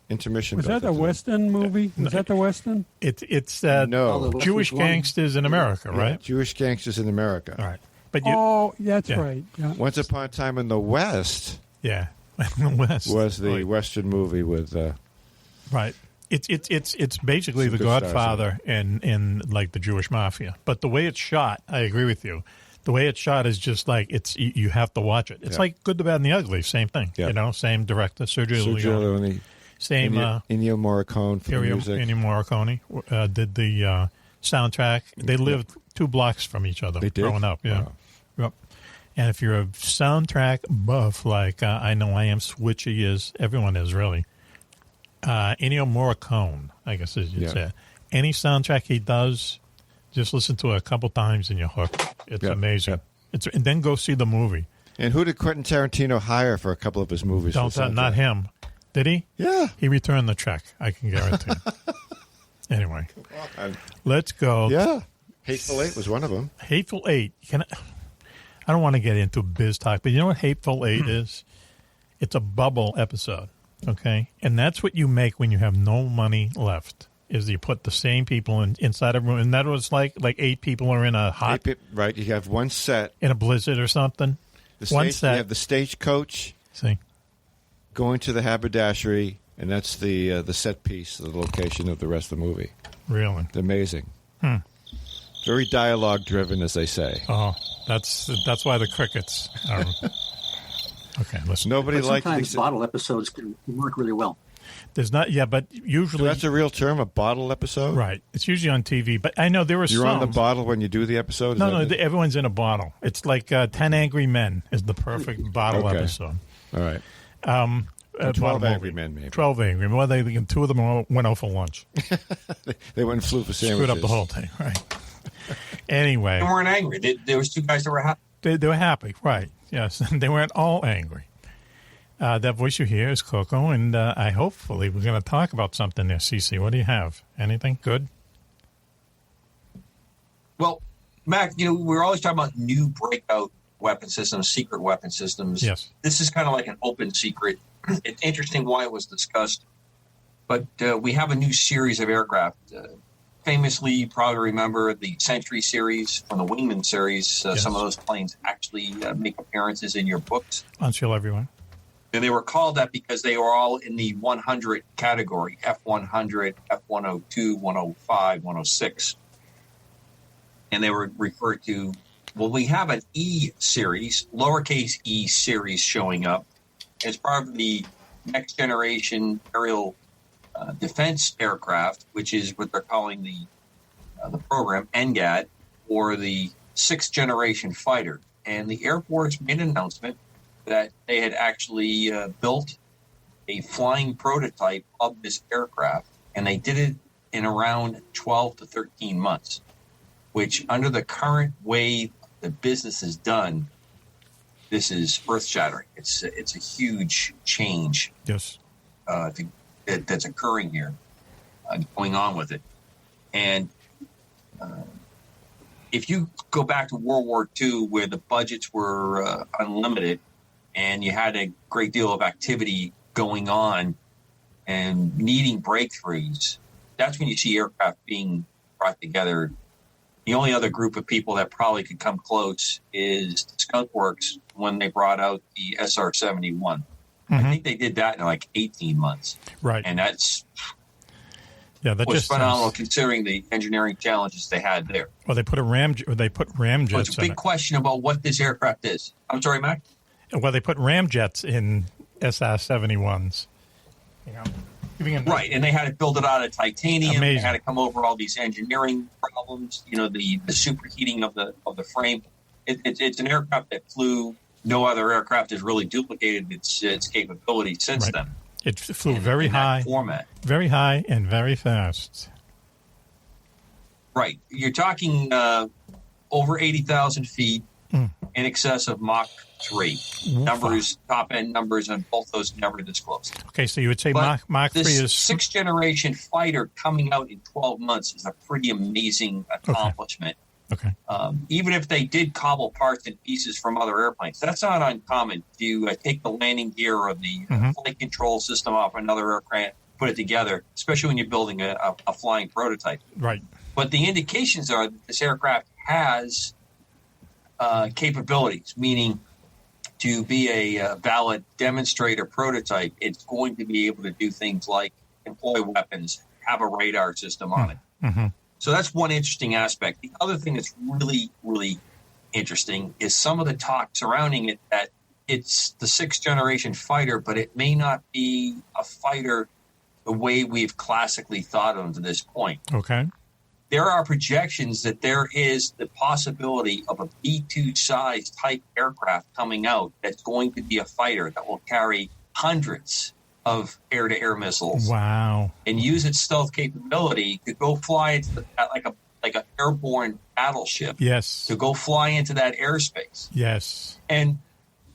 intermission. Was that a Western movie? Was that the Western? It's no. Jewish gangsters in America, right? Yeah, Jewish gangsters in America. All right. But that's right. Yeah. Once Upon a Time in the West. Yeah. In the West was the Western movie with right. It's basically The Godfather and like the Jewish Mafia. But the way it's shot, I agree with you. The way it's shot is just like you have to watch it. It's like Good, the Bad, and the Ugly. Same thing. Yeah. Same director, Sergio Leone. Same Ennio Morricone for the music. Ennio Morricone did the soundtrack. They lived 2 blocks from each other growing up. Yeah. Wow. Yep. And if you're a soundtrack buff, like I know I am, Switchy is, everyone is really. Ennio Morricone, I guess as you said. Any soundtrack he does, just listen to it a couple times and you're hooked. It's amazing. Yep. And then go see the movie. And who did Quentin Tarantino hire for a couple of his movies? Not him. Did he? Yeah. He returned the check, I can guarantee. Anyway, let's go. Yeah. Hateful Eight was one of them. Hateful Eight. I don't want to get into biz talk, but you know what Hateful Eight is? It's a bubble episode, okay? And that's what you make when you have no money left, is you put the same people inside a room. And that was like 8 people are in a hot... Right, you have one set. In a blizzard or something. One set. You have the stagecoach going to the haberdashery, and that's the set piece, the location of the rest of the movie. Really? It's amazing. Very dialogue-driven, as they say. Oh, that's why the crickets are... Okay, listen. Nobody likes sometimes bottle episodes can work really well. There's not, but usually... So that's a real term, a bottle episode? Right. It's usually on TV, but I know there were You're on the bottle when you do the episode? No, everyone's in a bottle. It's like 10 Angry Men is the perfect bottle episode. All right. 12 Angry Men, maybe. 12 Angry Men. Well, 2 of them went out for lunch. They went and flew for sandwiches. Screwed up the whole thing, right. Anyway. They weren't angry. There was 2 guys that were happy. They were happy, right. Yes, they weren't all angry. That voice you hear is Coco, and hopefully we're going to talk about something there. Cece, what do you have? Anything good? Well, Mac, we're always talking about new breakout weapon systems, secret weapon systems. Yes. This is kind of like an open secret. It's interesting why it was discussed, but we have a new series of aircraft. Famously, you probably remember the Century series from the Wingman series. Yes. Some of those planes actually make appearances in your books. On Shield Everyone. And they were called that because they were all in the 100 category, F-100, F-102, 105, 106. And they were referred to, we have an E series, lowercase e series showing up as part of the next generation aerial defense aircraft, which is what they're calling the program NGAD, or the 6th generation fighter. And the Air Force made an announcement that they had actually built a flying prototype of this aircraft, and they did it in around 12 to 13 months, which under the current way the business is done, this is earth-shattering. It's a huge change. Yes. That's occurring here, going on with it. And if you go back to World War II, where the budgets were unlimited and you had a great deal of activity going on and needing breakthroughs, that's when you see aircraft being brought together. The only other group of people that probably could come close is Skunk Works when they brought out the SR-71. Mm-hmm. I think they did that in like 18 months. Right. And that was just phenomenal considering the engineering challenges they had there. Well, they put ramjets. So it's a big question about what this aircraft is. I'm sorry, Mac? Well, they put ramjets in SR-71s. Right, and they had to build it out of titanium. Amazing. They had to come over all these engineering problems. The superheating of the frame. It's an aircraft that flew. No other aircraft has really duplicated its capability since then. It flew very high, format, very high, and very fast. Right, you're talking over 80,000 feet, in excess of Mach 3. Numbers, top end numbers on both those never disclosed. Okay, so you would say Mach 3 is... This 6th generation fighter coming out in 12 months is a pretty amazing accomplishment. Okay. Even if they did cobble parts and pieces from other airplanes, that's not uncommon to take the landing gear or the flight control system off another aircraft, put it together, especially when you're building a flying prototype. Right. But the indications are that this aircraft has capabilities, meaning to be a valid demonstrator prototype, it's going to be able to do things like employ weapons, have a radar system on it. Mm-hmm. So that's one interesting aspect. The other thing that's really, really interesting is some of the talk surrounding it, that it's the 6th generation fighter, but it may not be a fighter the way we've classically thought of them to this point. Okay. There are projections that there is the possibility of a B-2 size type aircraft coming out that's going to be a fighter that will carry hundreds of air-to-air missiles. Wow. And use its stealth capability to go fly into like an airborne battleship. Yes. To go fly into that airspace. Yes. And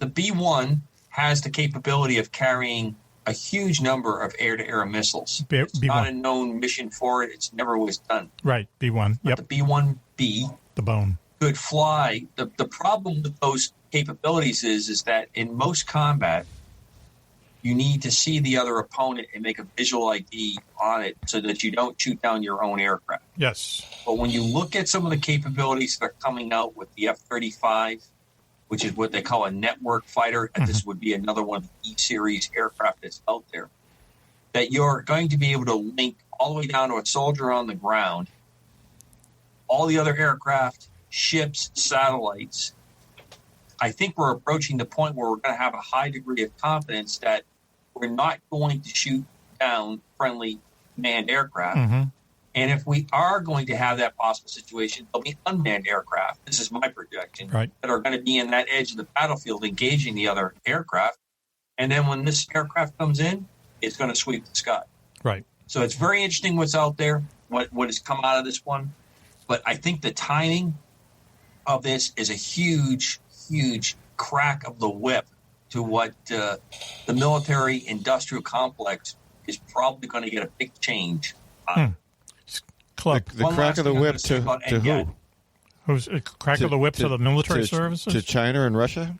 the B-1 has the capability of carrying a huge number of air-to-air missiles. It's B-1. not a known mission for it. It's never was done. Right, B-1. Yep. But the B-1B, the bone, could fly. The problem with those capabilities is that in most combat, you need to see the other opponent and make a visual ID on it so that you don't shoot down your own aircraft. Yes. But when you look at some of the capabilities that are coming out with the F-35, which is what they call a network fighter, and this would be another one of the E-series aircraft that's out there, that you're going to be able to link all the way down to a soldier on the ground, all the other aircraft, ships, satellites. I think we're approaching the point where we're going to have a high degree of confidence that we're not going to shoot down friendly manned aircraft. And if we are going to have that possible situation, there'll be unmanned aircraft, this is my projection, right, that are going to be in that edge of the battlefield engaging the other aircraft. And then when this aircraft comes in, it's going to sweep the sky. Right. So it's very interesting what's out there, what has come out of this one. But I think the timing of this is a huge, huge crack of the whip to what the military industrial complex is probably going to get a big change on. Club. The crack of the whip to who? Who's a crack of the whip to the military services? To China and Russia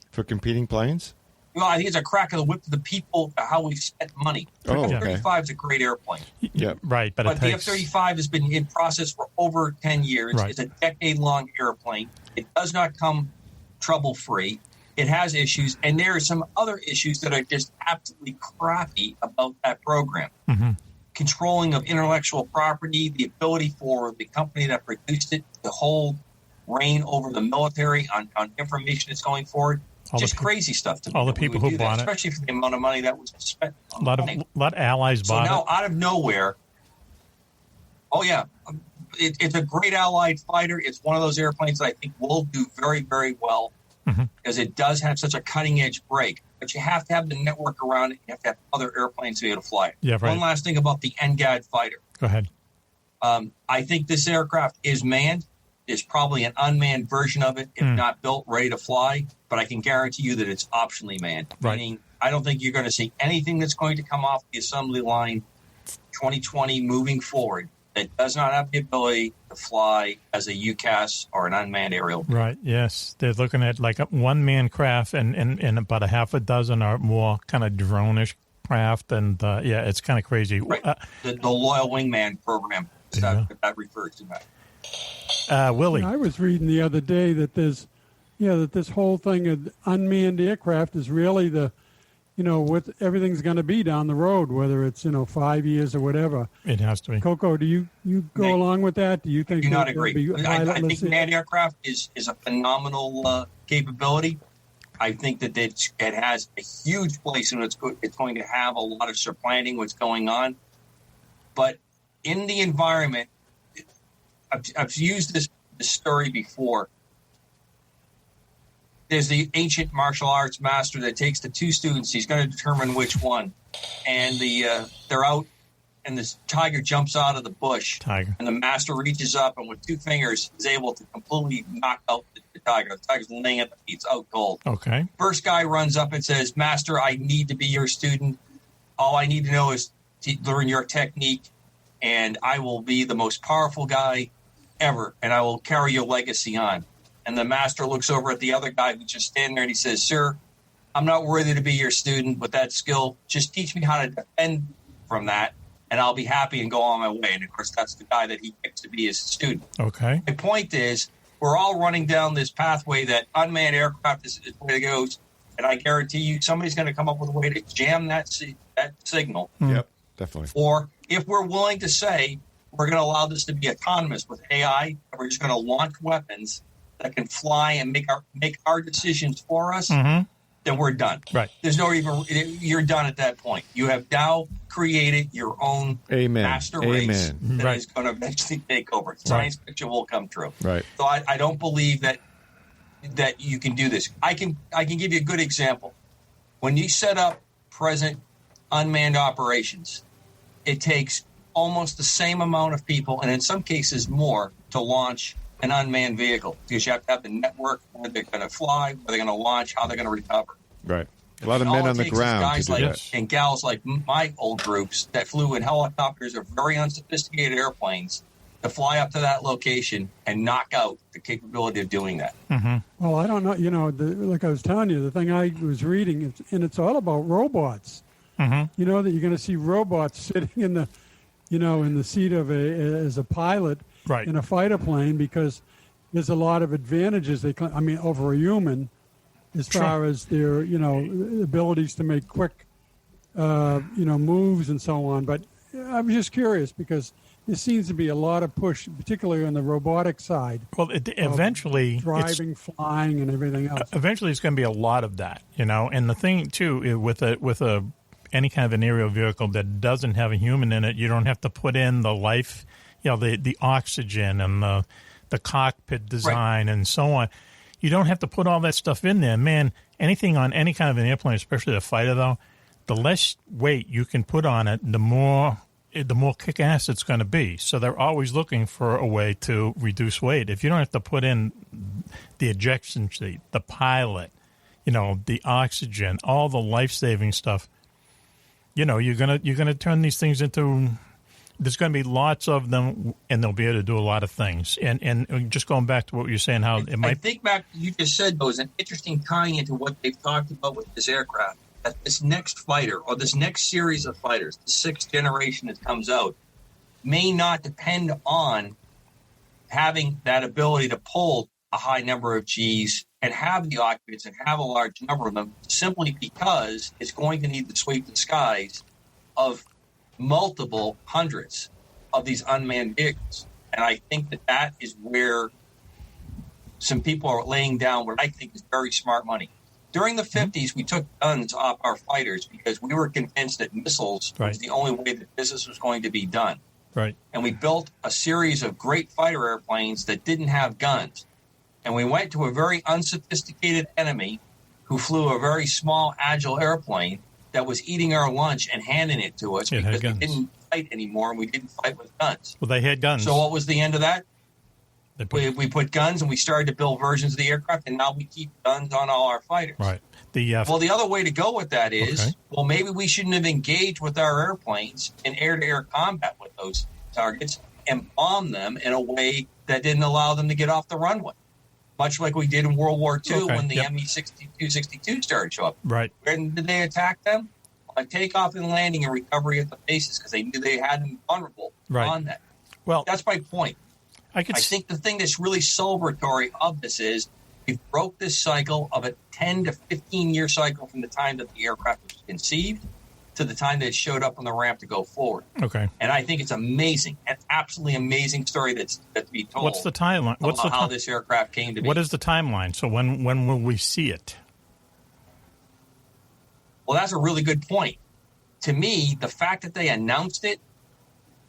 for competing planes? Well, I think it's a crack of the whip to the people, how we've spent money. The F-35 is a great airplane. Yeah, right. But the F-35 has been in process for over 10 years. Right. It's a decade-long airplane. It does not come trouble-free. It has issues, and there are some other issues that are just absolutely crappy about that program. Controlling of intellectual property, the ability for the company that produced it to hold reign over the military on information that's going forward. Just crazy stuff to me. All the people who bought it. Especially for the amount of money that was spent on a lot of allies bought it. So now, out of nowhere, it's a great allied fighter. It's one of those airplanes that I think will do very, very well because it does have such a cutting-edge brake. But you have to have the network around it. You have to have other airplanes to be able to fly it. Yeah, right. One last thing about the NGAD fighter. Go ahead. I think this aircraft is manned. There's probably an unmanned version of it, if not built, ready to fly. But I can guarantee you that it's optionally manned. Right. Meaning, I don't think you're going to see anything that's going to come off the assembly line 2020 moving forward that does not have the ability to fly as a UCAS or an unmanned aerial. Right, yes. They're looking at like a one-man craft and about a half a dozen or more kind of drone-ish craft. And, it's kind of crazy. Right. The Loyal Wingman program that refers to that. Willie. I was reading the other day that there's, that this whole thing of unmanned aircraft is really the, what everything's going to be down the road, whether it's 5 years or whatever. It has to be. Coco, do you go along with that? Do you think? I do not agree. I think manned aircraft is a phenomenal capability. I think that it has a huge place, and it's going to have a lot of supplanting what's going on. But in the environment, I've used this story before. There's the ancient martial arts master that takes the two students. He's going to determine which one. And they're out, and this tiger jumps out of the bush. Tiger. And the master reaches up and with two fingers is able to completely knock out the tiger. The tiger's laying at the feet. It's out cold. Okay. First guy runs up and says, "Master, I need to be your student. All I need to know is to learn your technique, and I will be the most powerful guy ever, and I will carry your legacy on." And the master looks over at the other guy who's just standing there, and he says, "Sir, I'm not worthy to be your student with that skill. Just teach me how to defend from that, and I'll be happy and go on my way." And, of course, that's the guy that he picks to be his student. Okay. My point is, we're all running down this pathway that unmanned aircraft is the way it goes, and I guarantee you somebody's going to come up with a way to jam that signal. Yep, definitely. Or if we're willing to say we're going to allow this to be autonomous with AI, and we're just going to launch weapons that can fly and make our decisions for us, then we're done. Right. There's you're done at that point. You have now created your own master race that is going to eventually take over. Science fiction will come true. Right. So I don't believe that you can do this. I can give you a good example. When you set up present unmanned operations, it takes almost the same amount of people, and in some cases more, to launch an unmanned vehicle, because you have to have the network, where they're going to fly, where they're going to launch, how they're going to recover. Right. A lot of men on the ground guys to do like, that. and gals like my old groups that flew in helicopters or very unsophisticated airplanes to fly up to that location and knock out the capability of doing that. Mm-hmm. Well, I don't know. You know, like I was telling you, the thing I was reading, and it's all about robots. Mm-hmm. You know, that you're going to see robots sitting in the, you know, in the seat of as a pilot Right. in a fighter plane, because there's a lot of advantages over a human, as far as their, you know, abilities to make quick, moves and so on. But I was just curious because there seems to be a lot of push, particularly on the robotic side. Well, eventually, driving, flying, and everything else. Eventually, it's going to be a lot of that, you know. And the thing too, with any kind of an aerial vehicle that doesn't have a human in it, you don't have to put in the life, you know, the oxygen and the cockpit design and so on. You don't have to put all that stuff in there, man. Anything on any kind of an airplane, especially a fighter, though, the less weight you can put on it, the more kick-ass it's going to be. So they're always looking for a way to reduce weight. If you don't have to put in the ejection seat, the pilot, you know, the oxygen, all the life-saving stuff, you know, you're gonna turn these things into. There's going to be lots of them, and they'll be able to do a lot of things. And just going back to what you're saying, how it might. I think back you just said, though, is an interesting tying into what they've talked about with this aircraft. That this next fighter or this next series of fighters, the sixth generation that comes out, may not depend on having that ability to pull a high number of Gs and have the occupants and have a large number of them, simply because it's going to need to sweep the skies of multiple hundreds of these unmanned vehicles. And I think that is where some people are laying down what I think is very smart money. During the 50s, we took guns off our fighters because we were convinced that missiles was the only way that business was going to be done. Right. And we built a series of great fighter airplanes that didn't have guns. And we went to a very unsophisticated enemy who flew a very small, agile airplane that was eating our lunch and handing it to us because we didn't fight anymore and we didn't fight with guns. Well, they had guns. So what was the end of that? We put guns and we started to build versions of the aircraft, and now we keep guns on all our fighters. Right. Well, the other way to go with that is, well, maybe we shouldn't have engaged with our airplanes in air-to-air combat with those targets and bomb them in a way that didn't allow them to get off the runway, much like we did in World War II when the Me-62 started to show up. Right. When did they attack them? On takeoff and landing and recovery at the bases because they knew they had them vulnerable on that. Well, that's my point. I think the thing that's really celebratory of this is we broke this cycle of a 10 to 15-year cycle from the time that the aircraft was conceived to the time that it showed up on the ramp to go forward. Okay. And I think it's amazing, an absolutely amazing story that's to be told. What's the timeline? About how this aircraft came to be. What is the timeline? So when will we see it? Well, that's a really good point. To me, the fact that they announced it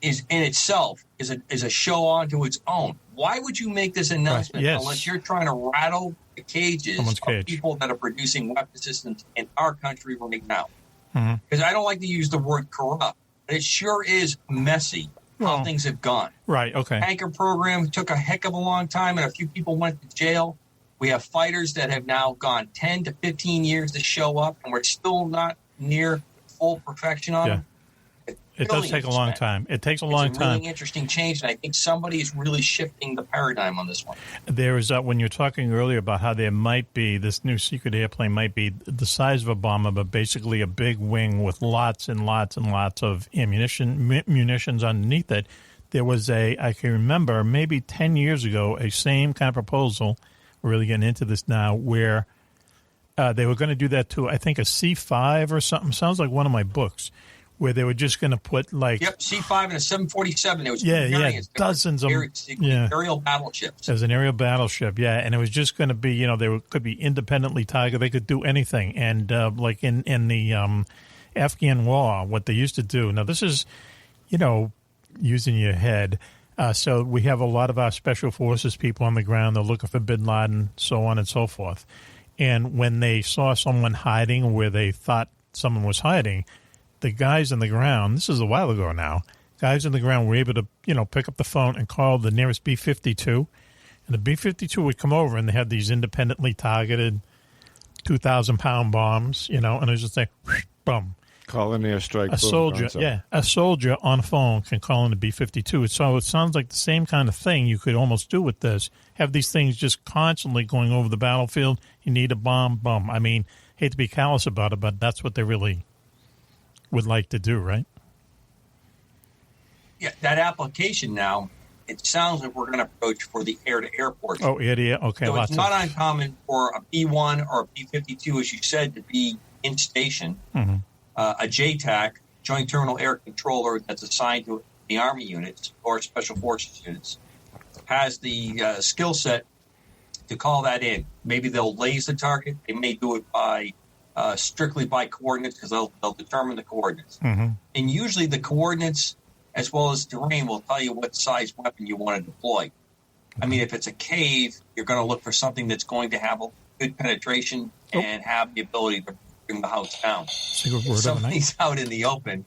is in itself is a show onto its own. Why would you make this announcement unless you're trying to rattle the cages of people that are producing weapon systems in our country right now? Because I don't like to use the word corrupt, but it sure is messy how things have gone. Right, okay. Tanker program took a heck of a long time, and a few people went to jail. We have fighters that have now gone 10 to 15 years to show up, and we're still not near full perfection on them. It does take a long time. It takes a long time. It's a really interesting change, and I think somebody is really shifting the paradigm on this one. There is, when you're talking earlier about how there might be, this new secret airplane might be the size of a bomber, but basically a big wing with lots and lots and lots of munitions underneath it. There was I can remember maybe 10 years ago, a same kind of proposal, we're really getting into this now, where they were going to do that to, I think, a C-5 or something. Sounds like one of my books. Where they were just going to put C-5 and a 747. There was dozens of aerial battleships. As an aerial battleship, and it was just going to be they could be independently targeted. They could do anything, and like in the Afghan war, what they used to do. Now this is using your head. So we have a lot of our special forces people on the ground. They're looking for Bin Laden, so on and so forth. And when they saw someone hiding where they thought someone was hiding, the guys on the ground, this is a while ago now, guys on the ground were able to, pick up the phone and call the nearest B-52. And the B-52 would come over and they had these independently targeted 2,000-pound bombs, and it was just like, boom. Call in the airstrike. A soldier on a phone can call in a B-52. So it sounds like the same kind of thing you could almost do with this. Have these things just constantly going over the battlefield. You need a bomb, boom. I mean, hate to be callous about it, but that's what they really would like to do, right? Yeah, that application now, it sounds like we're going to approach for the air-to-air portion. Oh, air-to-air, okay. So it's not uncommon for a B-1 or a B-52, as you said, to be in station. Mm-hmm. A JTAC, Joint Terminal Air Controller, that's assigned to the Army units or Special Forces units, has the skill set to call that in. Maybe they'll laze the target. They may do it by strictly by coordinates because they'll determine the coordinates. Mm-hmm. And usually the coordinates, as well as terrain, will tell you what size weapon you want to deploy. I mean, if it's a cave, you're going to look for something that's going to have a good penetration and have the ability to bring the house down. If somebody's out in the open,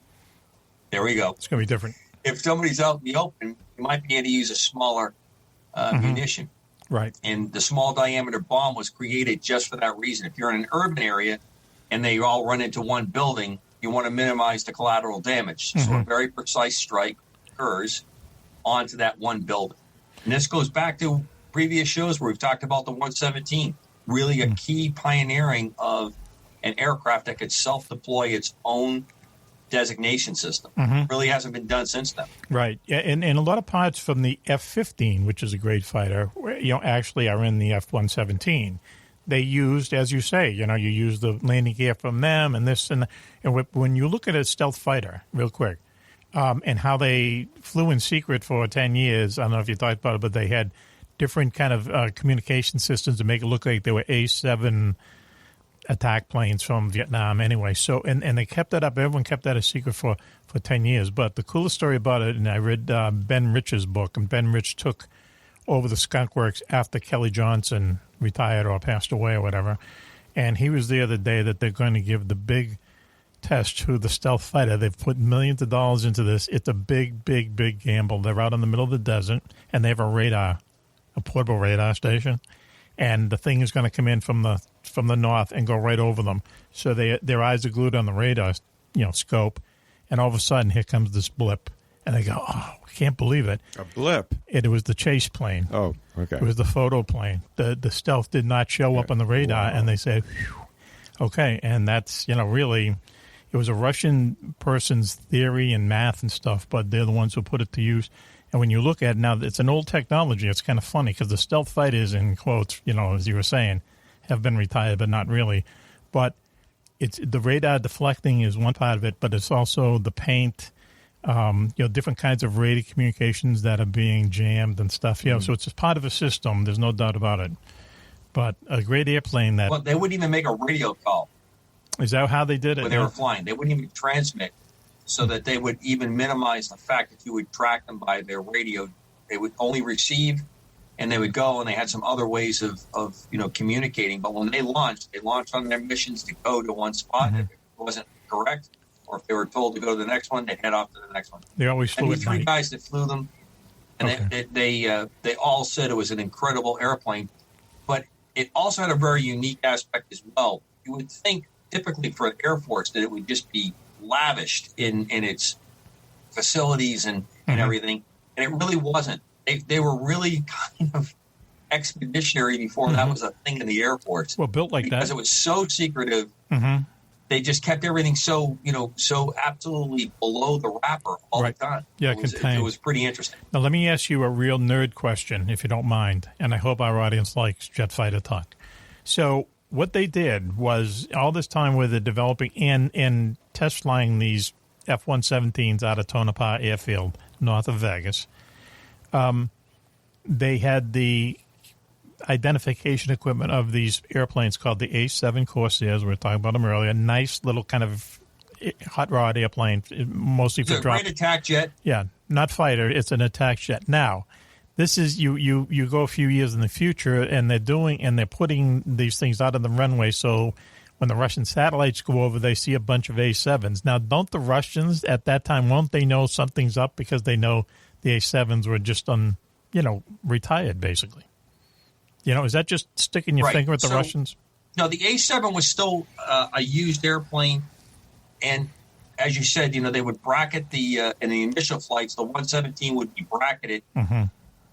there we go. It's going to be different. If somebody's out in the open, you might be able to use a smaller munition. Right. And the small diameter bomb was created just for that reason. If you're in an urban area and they all run into one building, you want to minimize the collateral damage. Mm-hmm. So a very precise strike occurs onto that one building. And this goes back to previous shows where we've talked about the 117, really a key pioneering of an aircraft that could self-deploy its own designation system. Mm-hmm. Really hasn't been done since then. Right. Yeah, and a lot of parts from the F-15, which is a great fighter, actually are in the F-117. They used, as you say, you use the landing gear from them and this and when you look at a stealth fighter, real quick, and how they flew in secret for 10 years, I don't know if you thought about it, but they had different kind of communication systems to make it look like they were A-7 attack planes from Vietnam anyway. So, and they kept that up. Everyone kept that a secret for 10 years. But the coolest story about it, and I read Ben Rich's book, and Ben Rich took over the Skunk Works after Kelly Johnson retired or passed away or whatever. And he was there the day that they're going to give the big test to the stealth fighter. They've put millions of dollars into this. It's a big, big, big gamble. They're out in the middle of the desert, and they have a portable radar station. And the thing is going to come in from the north and go right over them. So their eyes are glued on the radar, scope. And all of a sudden, here comes this blip. And they go, oh, we can't believe it. A blip? It was the chase plane. Oh, okay. It was the photo plane. The stealth did not show up on the radar. Wow. And they said, phew. Okay. And that's, really, it was a Russian person's theory and math and stuff, but they're the ones who put it to use. And when you look at it now, it's an old technology. It's kind of funny because the stealth fighters, in quotes, as you were saying, have been retired, but not really. But it's the radar deflecting is one part of it, but it's also the paint, different kinds of radio communications that are being jammed and stuff. So it's part of a system. There's no doubt about it. But a great airplane that... Well, they wouldn't even make a radio call. Is that how they did it? When they were flying. They wouldn't even transmit so that they would even minimize the fact that you would track them by their radio. They would only receive, and they would go, and they had some other ways of communicating. But when they launched on their missions to go to one spot. Mm-hmm. If it wasn't correct, or if they were told to go to the next one, they'd head off to the next one. They always flew at night. Three guys that flew them, and they all said it was an incredible airplane. But it also had a very unique aspect as well. You would think typically for the Air Force that it would just be lavished in its facilities and everything. And it really wasn't. They were really kind of expeditionary before that was a thing in the Air Force. Well, built like because it was so secretive. They just kept everything so absolutely below the wrapper all the time. Yeah, it was pretty interesting. Now, let me ask you a real nerd question, if you don't mind, and I hope our audience likes jet fighter talk. So what they did was all this time where they're developing and test flying these F-117s out of Tonopah Airfield, north of Vegas, they had the identification equipment of these airplanes called the A-7 Corsairs. We were talking about them earlier. Nice little kind of hot rod airplane, mostly for drop. Great attack jet. Yeah, not fighter. It's an attack jet. Now, this is you go a few years in the future, and they're putting these things out on the runway. So when the Russian satellites go over, they see a bunch of A-7s. Now, don't the Russians at that time, won't they know something's up because they know the A-7s were just retired basically? Is that just sticking your finger at the Russians? No, the A-7 was still a used airplane, and as you said, they would bracket in the initial flights, the 117 would be bracketed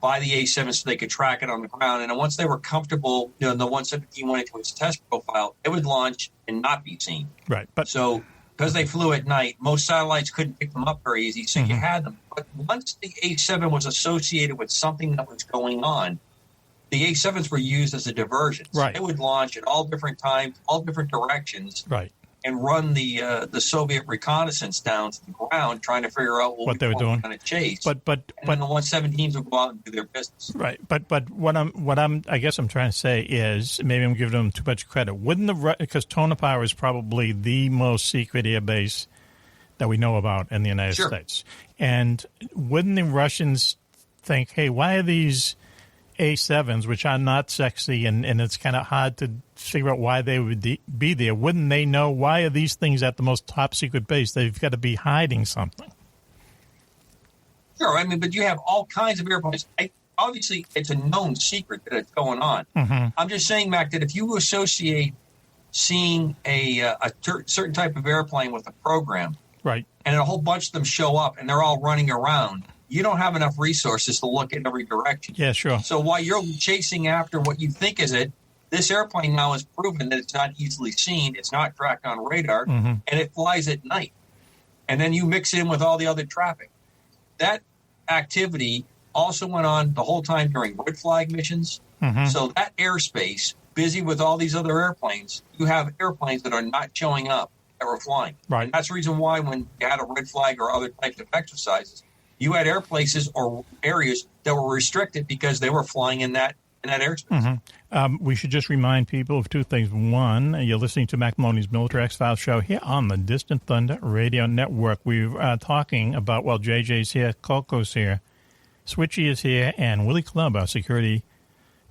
by the A-7 so they could track it on the ground. And then once they were comfortable, the 117 went into its test profile, it would launch and not be seen. Right. But so because they flew at night, most satellites couldn't pick them up very easy, so you had them. But once the A-7 was associated with something that was going on, the A-7s were used as a diversion. So right. They would launch at all different times, all different directions. Right. And run the Soviet reconnaissance down to the ground, trying to figure out what they were doing. Going to chase. But then the 117s would go out and do their business. Right. But I guess I'm trying to say is maybe I'm giving them too much credit. Wouldn't because Tonopah is probably the most secret air base that we know about in the United States, and wouldn't the Russians think, hey, why are these A-7s, which are not sexy, and it's kind of hard to figure out why they would be there. Wouldn't they know why are these things at the most top secret base? They've got to be hiding something. Sure, but you have all kinds of airplanes. Obviously, it's a known secret that it's going on. I'm just saying, Mac, that if you associate seeing a certain type of airplane with a program, right, and a whole bunch of them show up and they're all running around, you don't have enough resources to look in every direction. Yeah, sure. So while you're chasing after what you think is it, this airplane now has proven that it's not easily seen, it's not tracked on radar, and it flies at night. And then you mix it in with all the other traffic. That activity also went on the whole time during red flag missions. So that airspace, busy with all these other airplanes, you have airplanes that are not showing up that were flying. Right. And that's the reason why when you had a red flag or other types of exercises, you had air places or areas that were restricted because they were flying in that airspace. We should just remind people of two things. One, you're listening to Mack Maloney's Military X-Files show here on the Distant Thunder Radio Network. We're talking about, JJ's here, Coco's here, Switchy is here, and Willy Clubb, our security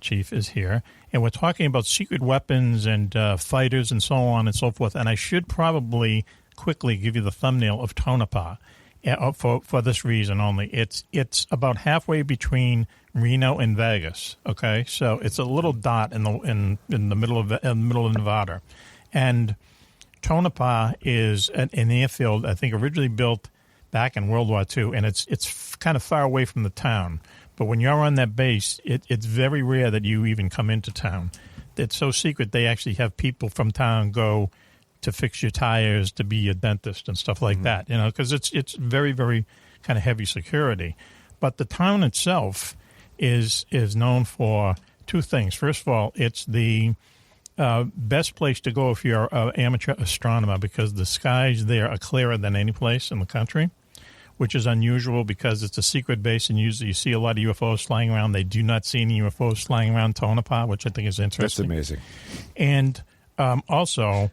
chief, is here. And we're talking about secret weapons and fighters and so on and so forth. And I should probably quickly give you the thumbnail of Tonopah. For this reason only, it's about halfway between Reno and Vegas. Okay, so it's a little dot in the middle of Nevada, and Tonopah is an airfield I think originally built back in World War II, and it's kind of far away from the town. But when you're on that base, it's very rare that you even come into town. It's so secret they actually have people from town go to fix your tires, to be your dentist and stuff like that, because it's very, very kind of heavy security. But the town itself is known for two things. First of all, it's the best place to go if you're an amateur astronomer because the skies there are clearer than any place in the country, which is unusual because it's a secret base and usually you see a lot of UFOs flying around. They do not see any UFOs flying around Tonopah, which I think is interesting. That's amazing. And also,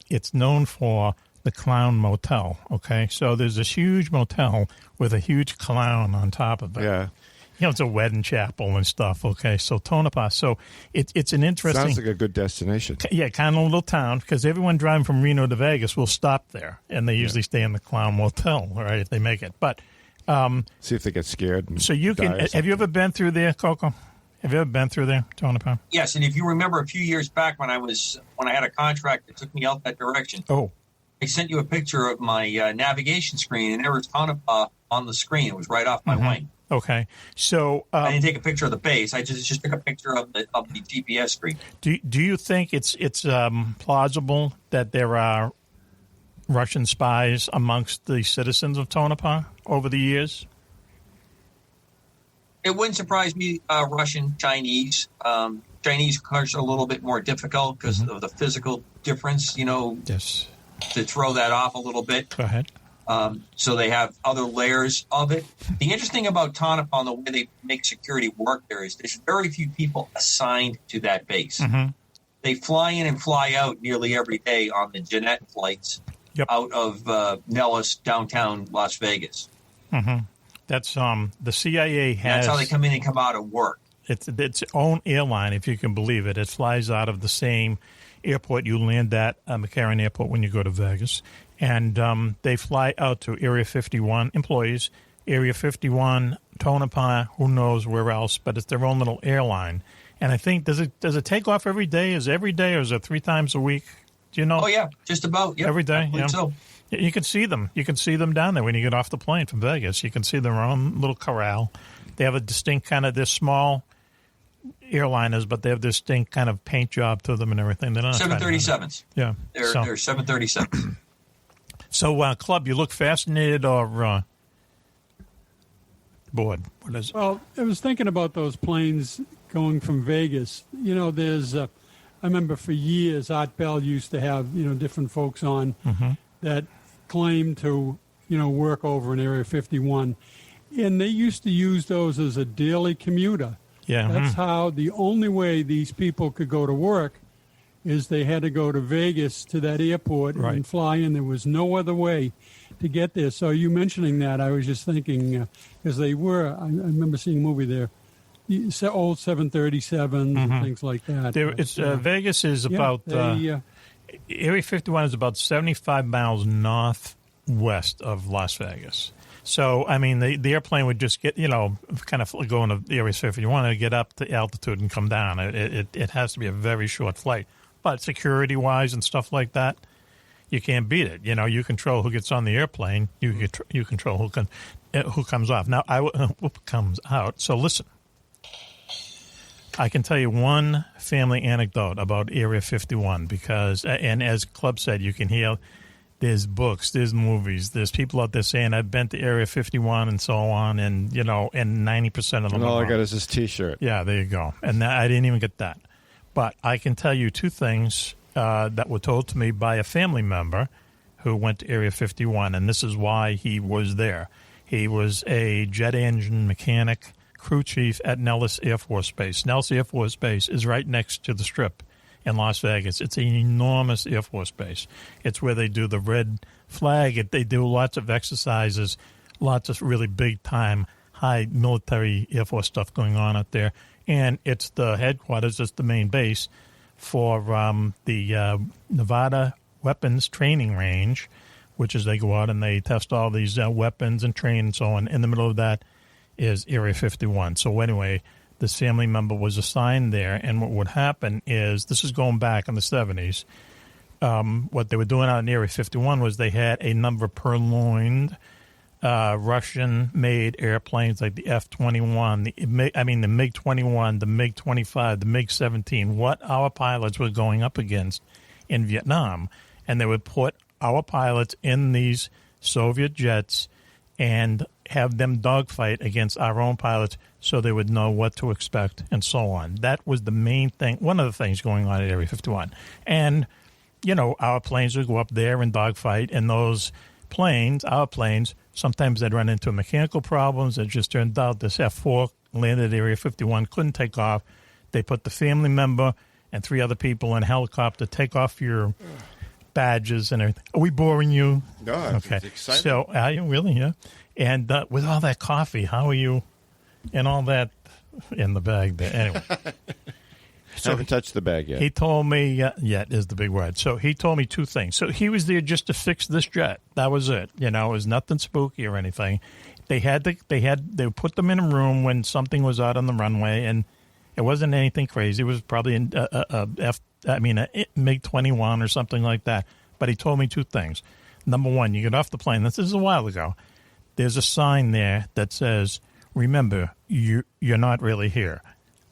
it's known for the Clown Motel, okay? So there's this huge motel with a huge clown on top of it. Yeah. It's a wedding chapel and stuff, okay? So Tonopah. So it's an interesting... Sounds like a good destination. Yeah, kind of a little town, because everyone driving from Reno to Vegas will stop there, and they usually stay in the Clown Motel, right, if they make it. But... see if they get scared and so you can... Have you ever been through there, Coco? Have you ever been through there, Tonopah? Yes, and if you remember a few years back when I had a contract that took me out that direction, I sent you a picture of my navigation screen, and there was Tonopah on the screen. It was right off my wing. Okay, so I didn't take a picture of the base. I just took a picture of the GPS screen. Do you think it's plausible that there are Russian spies amongst the citizens of Tonopah over the years? It wouldn't surprise me, Russian, Chinese. Chinese cars are a little bit more difficult because of the physical difference, Yes. To throw that off a little bit. Go ahead. So they have other layers of it. The interesting about Tonopah and the way they make security work there is there's very few people assigned to that base. They fly in and fly out nearly every day on the Jeanette flights out of Nellis, downtown Las Vegas. That's the CIA has. That's how they come in and come out of work. It's its own airline, if you can believe it. It flies out of the same airport you land at, McCarran Airport, when you go to Vegas, and they fly out to Area 51 employees, Area 51, Tonopah, who knows where else, but it's their own little airline, And I think, does it take off every day? Is it every day or is it 3 times a week? Do you know? Oh, yeah, just about. Yep. Every day? I believe so. You can see them. You can see them down there when you get off the plane from Vegas. You can see their own little corral. They have a distinct kind of, they're small airliners, but they have this distinct kind of paint job to them and everything. They're not 737s. Yeah. They're 737s. So, Clubb, you look fascinated or bored? What is it? Well, I was thinking about those planes going from Vegas. You know, there's, I remember for years, Art Bell used to have, different folks on that claimed to, work over in Area 51. And they used to use those as a daily commuter. Yeah. That's how the only way these people could go to work is they had to go to Vegas to that airport and fly in. There was no other way to get there. So you mentioning that, I was just thinking, because they were, I remember seeing a movie there, old 737s and things like that. Vegas is about, Area 51 is about 75 miles northwest of Las Vegas. So, I mean, the airplane would just get, kind of go into the Area 51 and get up to altitude and come down. It has to be a very short flight. But security-wise and stuff like that, you can't beat it. You control who gets on the airplane. You control who comes off. Now, who comes out. So, listen. I can tell you one family anecdote about Area 51 because, and as Clubb said, you can hear there's books, there's movies, there's people out there saying, I've been to Area 51 and so on, and, and 90% of them and all I got is this T-shirt. Yeah, there you go. And I didn't even get that. But I can tell you 2 things that were told to me by a family member who went to Area 51, and this is why he was there. He was a jet engine mechanic, crew chief at Nellis Air Force Base. Nellis Air Force Base is right next to the Strip in Las Vegas. It's an enormous Air Force base. It's where they do the red flag. They do lots of exercises, lots of really big-time, high military Air Force stuff going on out there. And it's the headquarters, it's the main base for the Nevada Weapons Training Range, which is they go out and they test all these weapons and train and so on. In the middle of that is Area 51. So anyway, this family member was assigned there, and what would happen is, this is going back in the 70s, what they were doing out in Area 51 was they had a number of purloined Russian-made airplanes like the F-21, the MiG-21, the MiG-25, the MiG-17, what our pilots were going up against in Vietnam. And they would put our pilots in these Soviet jets and have them dogfight against our own pilots so they would know what to expect and so on. That was the main thing, one of the things going on at Area 51. And, our planes would go up there and dogfight, and those planes, our planes, sometimes they'd run into mechanical problems. It just turned out this F-4 landed at Area 51, couldn't take off. They put the family member and 3 other people in a helicopter, take off your badges and everything. Are we boring you? No, okay. It's exciting. So, are you really? Yeah. And with all that coffee, how are you? And all that in the bag there. Anyway. I haven't touched the bag yet. He told me, yet is the big word. So he told me 2 things. So he was there just to fix this jet. That was it. It was nothing spooky or anything. They put them in a room when something was out on the runway, and it wasn't anything crazy. It was probably a MiG-21 or something like that. But he told me 2 things. Number one, you get off the plane. This is a while ago. There's a sign there that says, remember, you're not really here.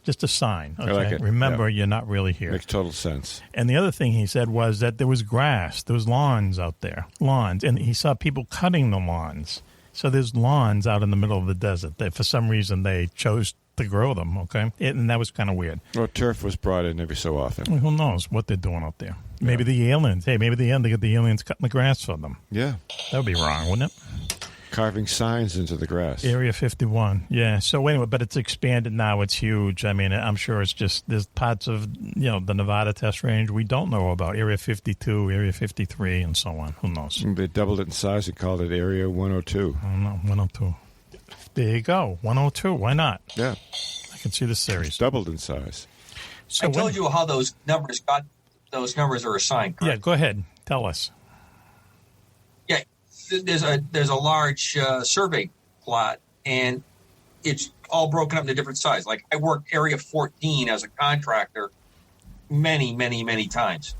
Just a sign. Okay? I like it. Remember, you're not really here. Makes total sense. And the other thing he said was that there was grass. There was lawns out there. Lawns. And he saw people cutting the lawns. So there's lawns out in the middle of the desert. For some reason, they chose to grow them, okay? And that was kind of weird. Well, turf was brought in every so often. Well, who knows what they're doing out there? Maybe the aliens. Hey, maybe they get the aliens cutting the grass for them. Yeah. That would be wrong, wouldn't it? Carving signs into the grass. Area 51, yeah. So anyway, but it's expanded now. It's huge. I mean, I'm sure it's just there's parts of the Nevada test range we don't know about. Area 52, Area 53, and so on. Who knows? They doubled it in size and called it Area 102. I don't know, 102. There you go, 102. Why not? Yeah, I can see the series. It's doubled in size. So I told you how those numbers are assigned. Correct? Yeah, go ahead. Tell us. Yeah, there's a large survey plot, and it's all broken up into different sides. Like I worked Area 14 as a contractor many, many, many times.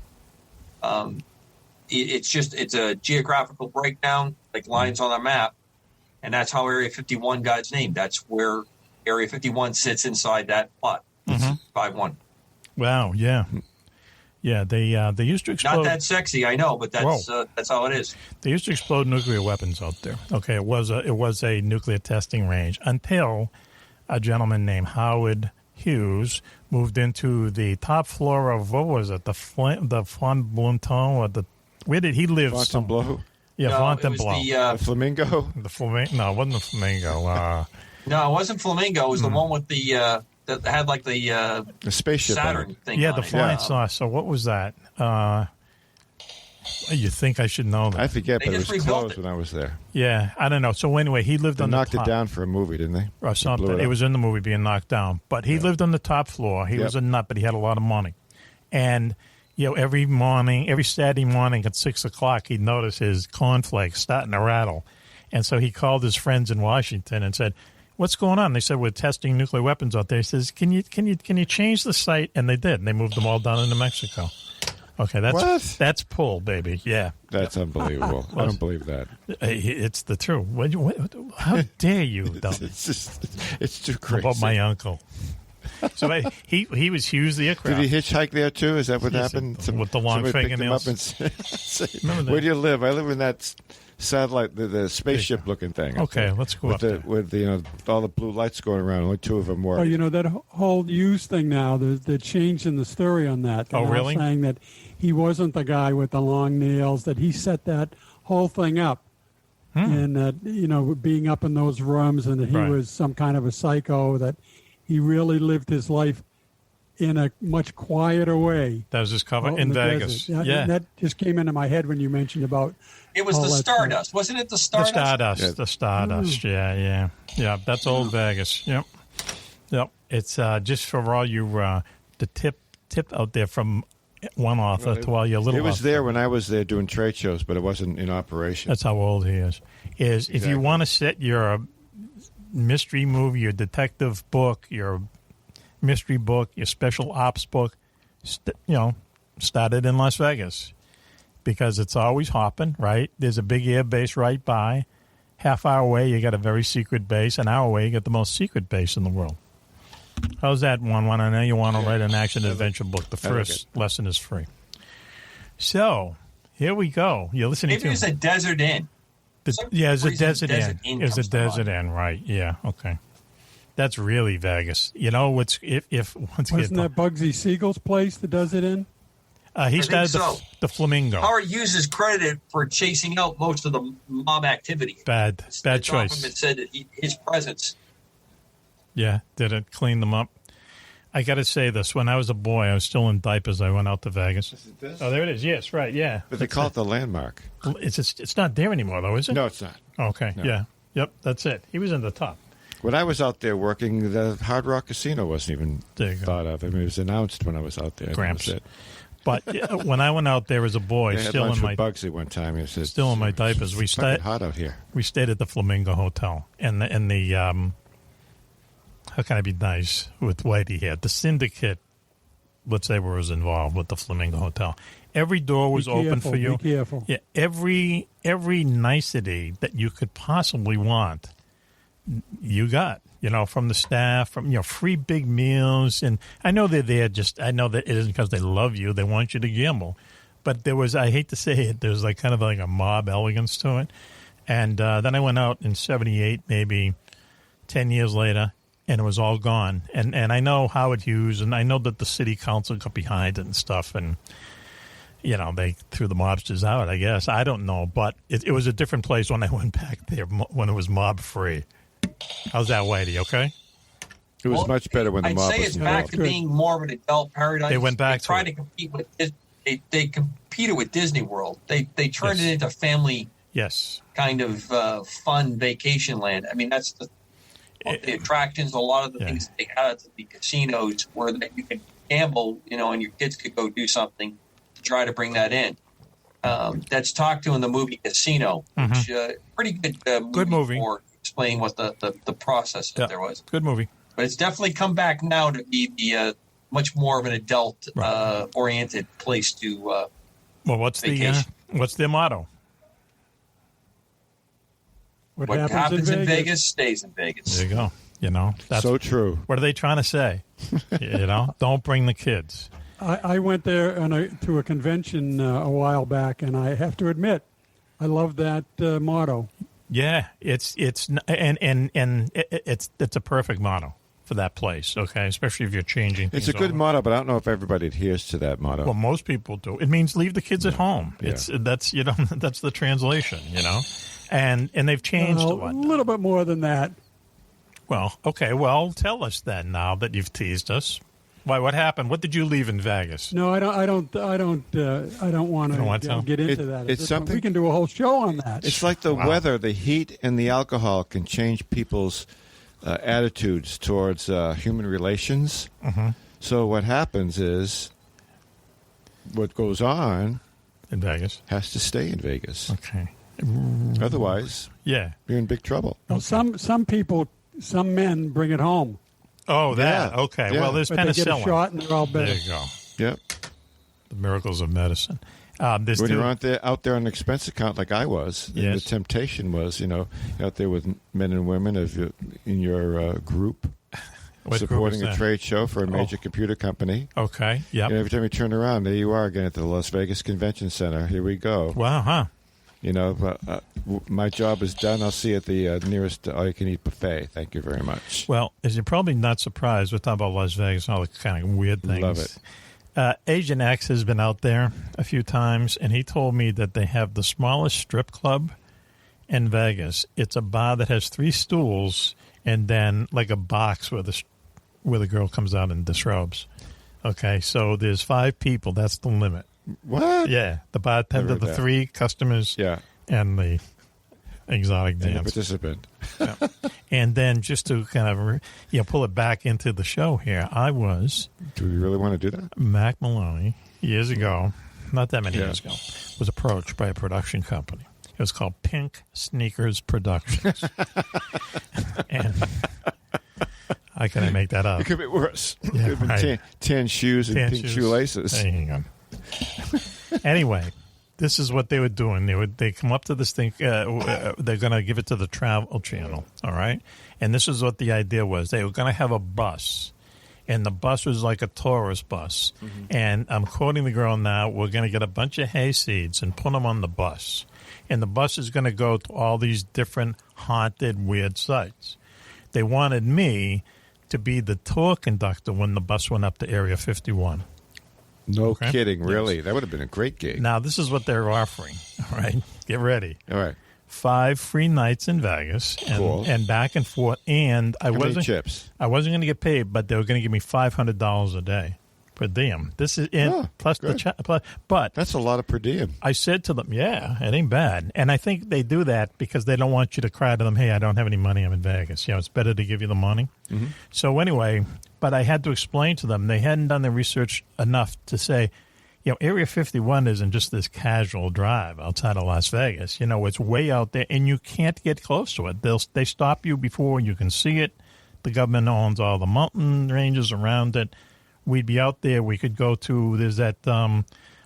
It's a geographical breakdown, like lines on a map, and that's how Area 51 got its name. That's where Area 51 sits inside that plot. 5-1. Wow, yeah. Yeah, they used to explode. Not that sexy, I know, but that's how it is. They used to explode nuclear weapons out there. Okay, it was a nuclear testing range until a gentleman named Howard Hughes moved into the top floor of, what was it, the Fontainebleau, or the, where did he live? Fontainebleau? Yeah, No, Fontainebleau. it was The Flamingo? The Flamingo? No, it wasn't the Flamingo. No, it wasn't Flamingo. It was the one with the that had like the spaceship Saturn thing. Yeah, on the it. flying saucer. What was that? You think I should know that? I forget, They but it just was rebuilt closed it. when I was there. Yeah, I don't know. So anyway, he lived They on the knocked top. it down for a movie, didn't they? Or something. It was in the movie being knocked down. But he lived on the top floor. He was a nut, but he had a lot of money. And, every Saturday morning at 6 o'clock, he'd notice his cornflakes starting to rattle. And so he called his friends in Washington and said, "What's going on?" They said, "We're testing nuclear weapons out there." He says, "Can you change the site?" And they did. And they moved them all down into Mexico. Okay, that's pull, baby. Yeah. That's unbelievable. I don't believe that. It's the truth. How dare you? It's too crazy. About my uncle. So he was Hughes the aircraft. Did he hitchhike there too? Is that what happened? With the long fingernails. Where do you live? I live in that satellite, the spaceship-looking thing. Okay, let's go up there. With all the blue lights going around. Only two of them work. Oh, that whole Hughes thing now, they're changing the story on that. They're now really? saying that he wasn't the guy with the long nails, that he set that whole thing up. And that, being up in those rooms, and that he was some kind of a psycho, that he really lived his life in a much quieter way. That was his cover in Vegas. Yeah. That just came into my head when you mentioned about... It was the Stardust. Wasn't it the Stardust? The Stardust. Yeah. That's old Vegas. Yep. It's just for all you the tip out there from one author to all your little. It was authors. there when I was there doing trade shows, but it wasn't in operation. That's how old he is. If you want to set your mystery movie, your detective book, your mystery book, your special ops book, start it in Las Vegas. Because it's always hopping, right? There's a big air base right by. Half hour away, you got a very secret base. An hour away, you got the most secret base in the world. How's that one? I know you want to write an action-adventure book. The first lesson is free. So, here we go. You're listening Maybe it's a Desert Inn. It's a Desert Inn. It's a Desert Inn, right. Yeah, okay. That's really Vegas. Wasn't that Bugsy Siegel's place, the Desert Inn? He started the Flamingo. Howard Hughes is credited for chasing out most of the mob activity. Bad choice. It said that his presence. Yeah, did it clean them up? I got to say this. When I was a boy, I was still in diapers. I went out to Vegas. Is it this? Oh, there it is. Yes, right, yeah. But they call it the Landmark. It's not there anymore, though, is it? No, it's not. Okay, No. yeah. Yep, that's it. He was in the top. When I was out there working, the Hard Rock Casino wasn't even thought of. I mean, it was announced when I was out there. Gramps. That was it. But when I went out there as a boy, I had still lunch in with my Bugsy one time. He said, still in my diapers, we stayed hot out here. We stayed at the Flamingo Hotel, and the how can I be nice with Whitey here? The syndicate, let's say, was involved with the Flamingo Hotel. Every door was open for you. Be careful. Yeah, every nicety that you could possibly want, you got. From the staff, from free big meals, and I know they're there. I know that it isn't because they love you; they want you to gamble. But there was, I hate to say it, there's kind of a mob elegance to it. And then I went out in '78, maybe 10 years later, and it was all gone. And I know Howard Hughes, and I know that the city council got behind it and stuff, and they threw the mobsters out. I guess I don't know, but it was a different place when I went back there when it was mob free. How's that, Whitey? Okay. It was much better when the mob was I'd say it's back to being more of an adult paradise. They went back. They tried to compete with. They competed with Disney World. They turned it into family. Yes. Kind of fun vacation land. I mean, that's the attractions. A lot of the things they had at the casinos were that you could gamble, and your kids could go do something to try to bring that in. That's talked to in the movie Casino, which pretty good movie. Good movie. For explain what the process that there was. Good movie. But it's definitely come back now to be the much more of an adult oriented place to well, what's vacation. What's their motto? What happens in Vegas stays in Vegas. There you go. You know, that's so true. What are they trying to say? You know, don't bring the kids. I went there to a convention a while back, and I have to admit, I love that motto. Yeah, it's a perfect motto for that place. Okay, especially if you're changing. It's a good motto, but I don't know if everybody adheres to that motto. Well, most people do. It means leave the kids at home. Yeah. That's the translation. You know, and they've changed a little bit more than that. Well, okay. Well, tell us then. Now that you've teased us, why? What happened? What did you leave in Vegas? No, I don't want to get into that. It's something we can do a whole show on that. It's like the weather, the heat, and the alcohol can change people's attitudes towards human relations. Mm-hmm. So what happens is, what goes on in Vegas has to stay in Vegas. Okay. Otherwise, you're in big trouble. Well, some men bring it home. Oh, that. Yeah. Okay. Yeah. Well, there's but penicillin. They get a shot and they're all better. There you go. Yep. The miracles of medicine. When you're out there on an expense account like I was, the temptation was, out there with men and women in your group, supporting a trade show for a major computer company. Okay. Yep. Every time you turn around, there you are again at the Las Vegas Convention Center. Here we go. Wow, huh? My job is done. I'll see you at the nearest all-you-can-eat buffet. Thank you very much. Well, as you're probably not surprised, we're talking about Las Vegas and all the kind of weird things. Love it. Agent X has been out there a few times, and he told me that they have the smallest strip club in Vegas. It's a bar that has 3 stools and then like a box where the girl comes out and disrobes. Okay, so there's 5 people. That's the limit. What? Yeah, the bartender, the 3 customers, and the exotic dance. And the participant. Yeah. And then just to kind of pull it back into the show here, Do we really want to do that? Mack Maloney, years ago, not that many years ago, was approached by a production company. It was called Pink Sneakers Productions. And I couldn't make that up. It could be worse. Yeah, it could be tan shoes and pink shoelaces. Hang on. Anyway, this is what they were doing. They come up to this thing. They're going to give it to the Travel Channel, all right? And this is what the idea was. They were going to have a bus, and the bus was like a tourist bus. Mm-hmm. And I'm quoting the girl now, we're going to get a bunch of hay seeds and put them on the bus. And the bus is going to go to all these different haunted, weird sites. They wanted me to be the tour conductor when the bus went up to Area 51. No kidding, really? Yes. That would have been a great gig. Now, this is what they're offering, all right? Get ready. All right. 5 free nights in Vegas and back and forth. And How many chips? I wasn't going to get paid, but they were going to give me $500 a day per diem. This is plus the but that's a lot of per diem. I said to them, it ain't bad. And I think they do that because they don't want you to cry to them, hey, I don't have any money, I'm in Vegas. It's better to give you the money. Mm-hmm. So anyway, but I had to explain to them they hadn't done their research enough to say, Area 51 isn't just this casual drive outside of Las Vegas. It's way out there, and you can't get close to it. They stop you before you can see it. The government owns all the mountain ranges around it. We'd be out there. We could go to, there's that,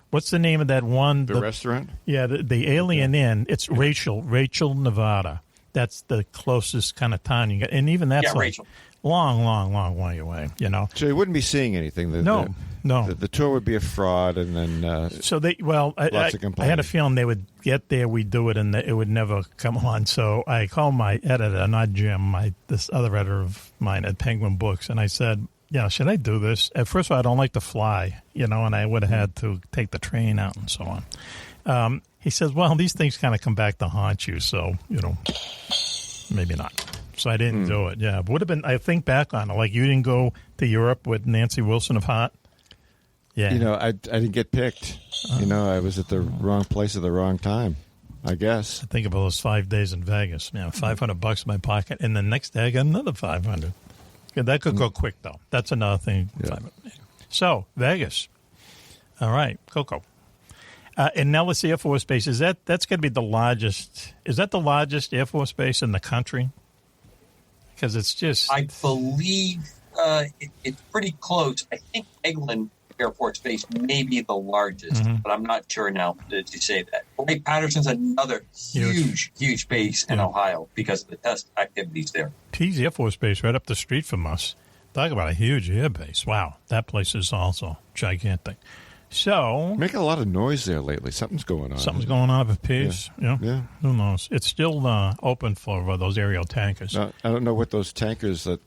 what's the name of that one? The restaurant? Yeah, the Alien Inn. It's Rachel, Nevada. That's the closest kind of town you get. And even that's Rachel. Long way away, So you wouldn't be seeing anything. No. The tour would be a fraud, and then lots of complaining. I had a feeling they would get there, we'd do it, and it would never come on. So I called my editor, not Jim, this other editor of mine at Penguin Books, and I said, should I do this? At first of all, I don't like to fly, and I would have had to take the train out and so on. He says, well, these things kind of come back to haunt you, so, maybe not. So I didn't do it, But would have been, I think back on it, like you didn't go to Europe with Nancy Wilson of Hot? Yeah. I didn't get picked. I was at the wrong place at the wrong time, I guess. I think about those 5 days in Vegas, $500 in my pocket, and the next day I got another $500. Yeah, that could go quick, though. That's another thing. Yeah. So, Vegas. All right, Coco. And Nellis Air Force Base, that's going to be the largest. Is that the largest Air Force base in the country? Because it's just... I believe it's pretty close. I think Eglin Air Force Base may be the largest, but I'm not sure now to say that. Wright-Patterson's another huge base in Ohio because of the test activities there. Pease Air Force Base right up the street from us. Talk about a huge air base. Wow, that place is also gigantic. So... Making a lot of noise there lately. Something's going on. Something's going on at Pease. Yeah. Who knows? It's still open for those aerial tankers. I don't know what those tankers that...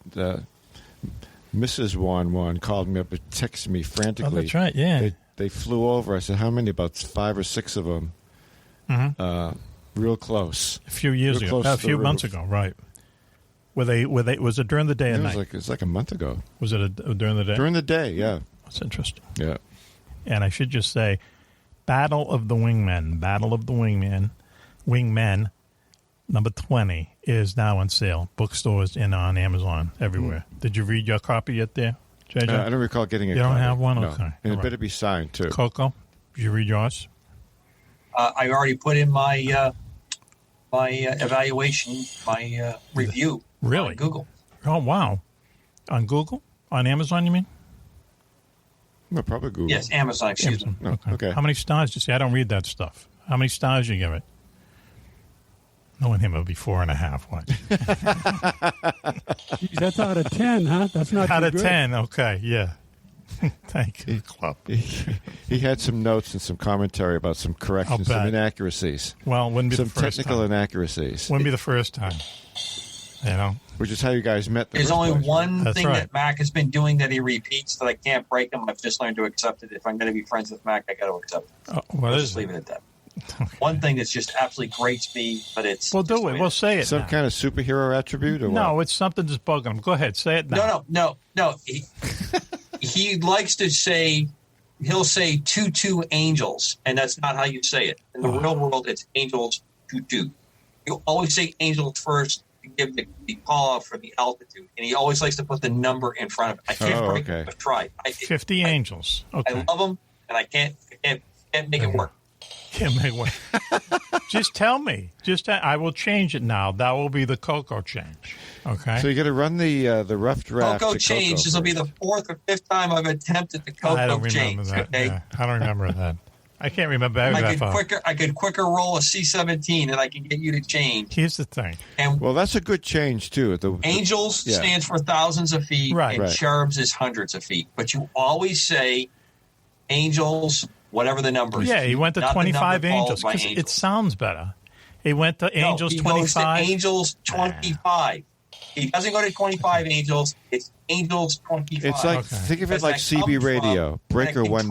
Mrs. Wan called me up and texted me frantically. Oh, that's right, yeah. They flew over. I said, how many? About 5 or 6 of them. Real close. A few years ago. A few months ago, right. Was it during the day or night? It was like a month ago. Was it during the day? During the day, yeah. That's interesting. Yeah. And I should just say, Battle of the Wingmen, Wingmen, number 20 is now on sale. Bookstores and on Amazon everywhere. Did you read your copy yet there, JJ? I don't recall getting a copy. You don't have one? No. Okay. And it better be signed, too. Coco, did you read yours? I already put in my evaluation, my review. Really? On Google. Oh, wow. On Google? On Amazon, you mean? No, probably Google. Yes, Amazon, excuse me. No, okay. How many stars did you say? I don't read that stuff. How many stars do you give it? Knowing him, it would be 4.5. What? Geez, that's out of 10, huh? That's not out too of good. 10. Okay, yeah. Thank you, Club. He had some notes and some commentary about some corrections, some inaccuracies. Well, wouldn't be some the first technical time. inaccuracies. Wouldn't be the first time. You know, which is how you guys met. There's only one thing right. that Mac has been doing that he repeats that I can't break him. I've just learned to accept it. If I'm going to be friends with Mac, I got to accept it. What is just it? leave it at that. Okay. One thing that's just absolutely grates me, but it's... We'll do it. We'll say it. Some now. kind of superhero attribute, or no, what? it's something that's bugging him. Go ahead, say it now. No. He likes to say, he'll say 2 angels, and that's not how you say it. In the real world, it's angels 2. You always say angels first to give the call out for the altitude, and he always likes to put the number in front of it. I can't break it. I've tried. 50 angels. Okay. I love them, and I can't make it work. Can't make one. Just tell me. I will change it now. That will be the Coco change. Okay. So you got to run the rough draft. Coco change. This will be the 4th or 5th time I've attempted the Coco change. I don't remember that. Okay? Yeah, I don't remember that. I can't remember. I could quicker roll a C-17, and I can get you to change. Here's the thing. And well, that's a good change too. Angels stands for thousands of feet, and right. cherubs is hundreds of feet. But you always say angels. Whatever the number is. Yeah, he went to 25 angels because it sounds better. He went to angels 25. Goes to angels 25. He doesn't go to 25 angels. It's angels 25. It's like think of it like CB radio, breaker 19.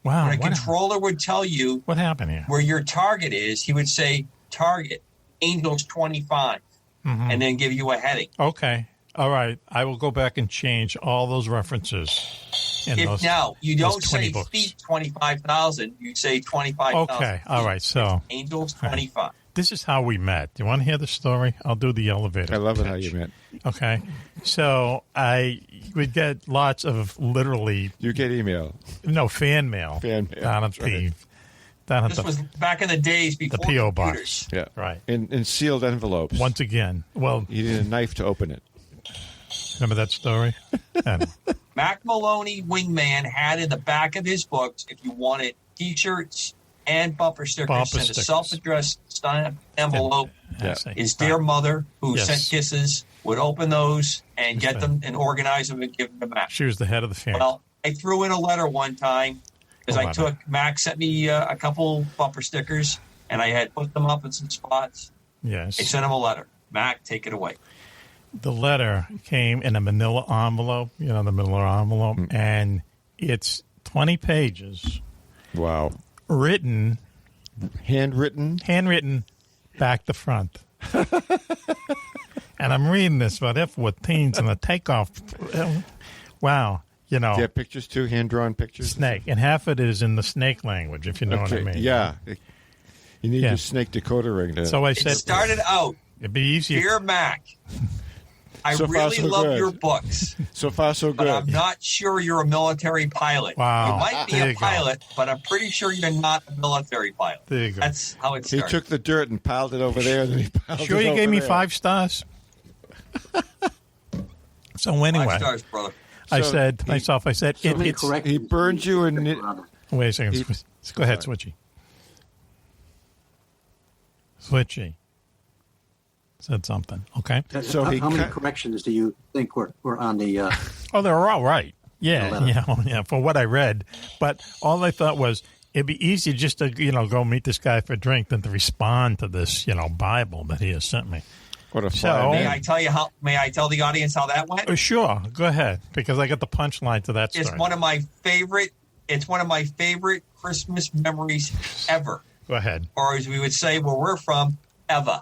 Wow. When a controller would tell you what happened here, where your target is, he would say target angels 25, and then give you a heading. Okay. All right. I will go back and change all those references. Now, you don't say feet 25,000, you say 25,000. Okay, all right, so. Angels 25. This is how we met. Do you want to hear the story? I'll do the elevator. I love it how you met. Okay. So I would get lots of literally. You get email. No, fan mail. Down at the. This was back in the days before the P.O. computers. box. Yeah, right. In sealed envelopes. Once again. Well. You need a knife to open it. Remember that story? Mac Maloney Wingman had in the back of his books, if you wanted T-shirts and bumper stickers, and a self-addressed stamped envelope. His dear mother, who sent kisses, would open those and get them and organize them and give them to Mac. She was the head of the family. Well, I threw in a letter one time because Mac sent me a couple bumper stickers, and I had put them up in some spots. Yes. I sent him a letter. Mac, take it away. The letter came in a manila envelope, the manila envelope, and it's 20 pages. Wow. Written. Handwritten, back to front. And I'm reading this about F-14s and the takeoff. Wow. Do you have pictures too, hand-drawn pictures? Snake. And half of it is in the snake language, if you know what I mean. Yeah. You need your snake decoder ring to. So I said. It started out. It'd be easier. Dear Mac. I really love your books. So far, so good. But I'm not sure you're a military pilot. Wow. You might be a pilot, but I'm pretty sure you're not a military pilot. There you go. That's how it started. He took the dirt and piled it over there. And then he piled sure it you over gave me there. 5 stars? So anyway, 5 stars, brother. I So said to myself, he burned you and wait a second. Go ahead, Switchy. Switchy said something. Okay. So how many corrections do you think were on the? Oh, they were all right. Yeah. For what I read, but all I thought was it'd be easy just to go meet this guy for a drink than to respond to this Bible that he has sent me. What a May I tell the audience how that went? Sure, go ahead, because I got the punchline to that story. It's one of my favorite Christmas memories ever. Go ahead. Or as we would say where we're from, ever.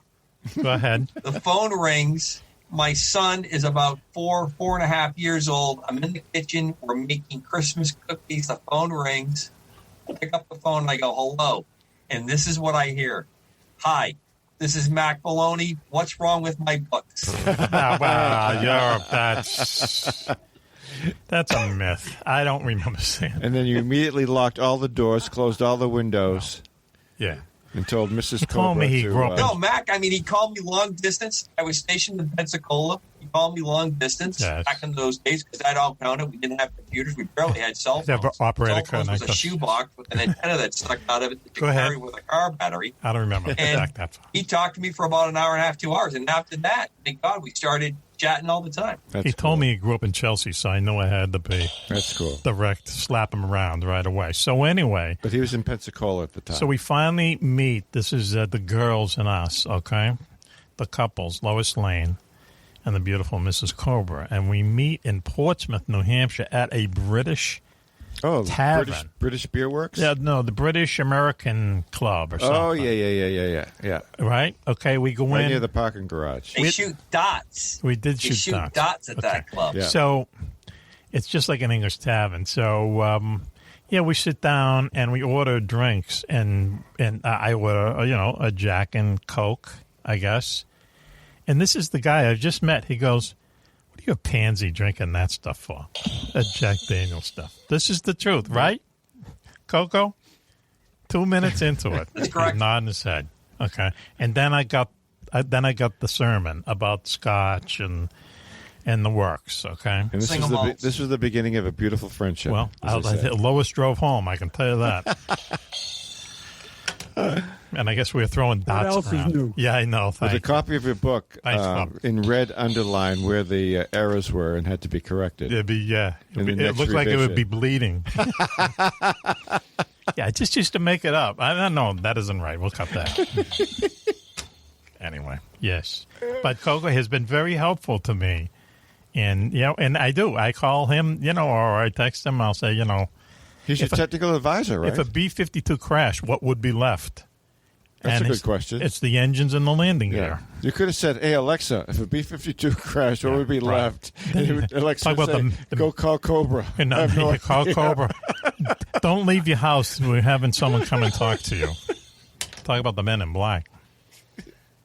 Go ahead. The phone rings. My son is about 4.5 years old. I'm in the kitchen. We're making Christmas cookies. The phone rings. I pick up the phone and I go, hello. And this is what I hear. Hi, this is Mack Maloney. What's wrong with my books? Wow, that's a myth. I don't remember saying that. And then you immediately locked all the doors, closed all the windows. Yeah. And told Mrs. Cobra told me he grew up. No, Mac, he called me long distance. I was stationed in Pensacola. He called me long distance back in those days because I don't count it. We didn't have computers. We barely had cell phones. Cell phones was a shoebox with an antenna that stuck out of it that you carry with a car battery. I don't remember. And he talked to me for about an hour and a half, 2 hours. And after that, thank God, we started chatting all the time. He told me he grew up in Chelsea, so I knew I had to be direct, slap him around right away. So anyway. But he was in Pensacola at the time. So we finally meet. This is the girls and us, okay? The couples, Lois Lane and the beautiful Mrs. Cobra. And we meet in Portsmouth, New Hampshire at a British tavern. British Beer Works? Yeah, no, the British American Club or something. Oh, yeah. Right? Okay, we go right in. near the parking garage. They shoot dots. We did shoot dots at that club. Yeah. So it's just like an English tavern. So, we sit down and we order drinks. And I order, a Jack and Coke, I guess. And this is the guy I just met. He goes, what are you a pansy drinking that stuff for? That Jack Daniel stuff. This is the truth, right? Coco? 2 minutes into it. That's correct. He's nodding his head. Okay. And then I got the sermon about Scotch and the works, okay? And this was the beginning of a beautiful friendship. Well, Lois drove home, I can tell you that. And I guess we were throwing dots else around. is new? Yeah, I know. With a copy of your book in red underline where the errors were and had to be corrected. It'd be, it looked like it would be bleeding. Yeah, just used to make it up. I don't know. That isn't right. We'll cut that. Anyway, yes. But Coco has been very helpful to me. And, and I do. I call him, or I text him. I'll say, he's your technical advisor, right? If a B-52 crashed, what would be left? That's a good question. It's the engines and the landing gear. You could have said, hey, Alexa, if a B-52 crashed, what would be left? And Alexa would say, go call Cobra. Call Cobra. Don't leave your house. We're having someone come and talk to you. Talk about the Men in Black.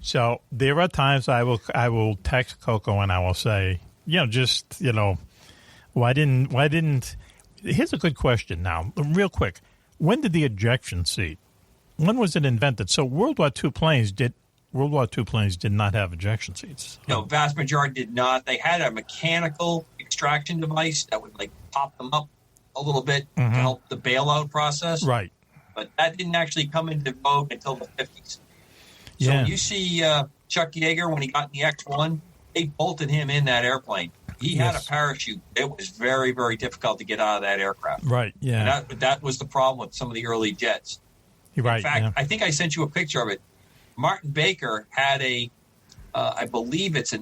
So there are times I will text Coco and I will say, why didn't here's a good question now, real quick. When did the ejection seat, when was it invented? So World War II planes did not have ejection seats. No, vast majority did not. They had a mechanical extraction device that would pop them up a little bit to help the bailout process. Right. But that didn't actually come into vogue until the 50s. So when you see Chuck Yeager, when he got in the X-1, they bolted him in that airplane. He had a parachute. It was very, very difficult to get out of that aircraft. Right, yeah. And that was the problem with some of the early jets. Right, in fact, I think I sent you a picture of it. Martin Baker had I believe it's a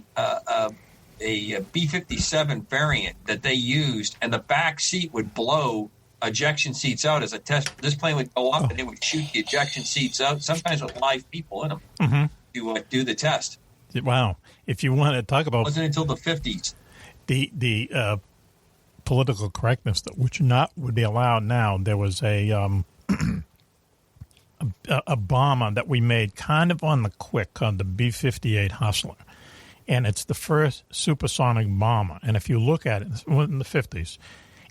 B-57 variant that they used, and the back seat would blow ejection seats out as a test. This plane would go up and it would shoot the ejection seats out, sometimes with live people in them, to do the test. Wow. If you want to talk about... It wasn't until the 50s. The political correctness that which would be allowed now, there was a bomber that we made kind of on the quick called the B-58 Hustler. And it's the first supersonic bomber. And if you look at it in the 50s,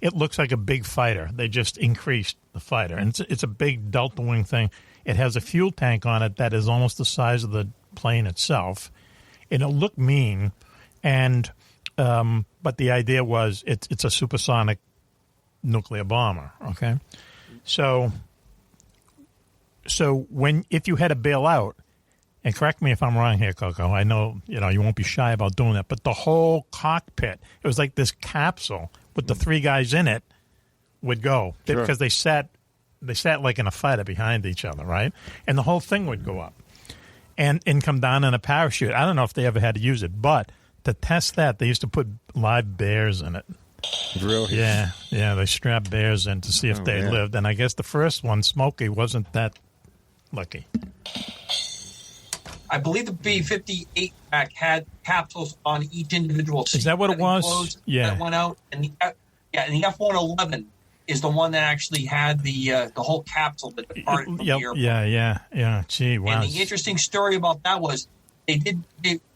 it looks like a big fighter. They just increased the fighter. And it's a big delta wing thing. It has a fuel tank on it that is almost the size of the plane itself. And it'll look mean, And but the idea was it's a supersonic nuclear bomber. Okay, so if you had to bail out, and correct me if I'm wrong here, Coco, I know you won't be shy about doing that, but the whole cockpit, it was like this capsule with the three guys in it would go because they sat like in a fighter behind each other, right? And the whole thing would go up and come down in a parachute. I don't know if they ever had to use it, but to test that, they used to put live bears in it. Really? Yeah, they strapped bears in to see if they lived. And I guess the first one, Smokey, wasn't that lucky. I believe the B-58 pack had capsules on each individual seat. Is that what it was? Yeah. That went out. And the F-111 is the one that actually had the whole capsule that departed from the airplane. Yeah. Gee, wow. And the interesting story about that was they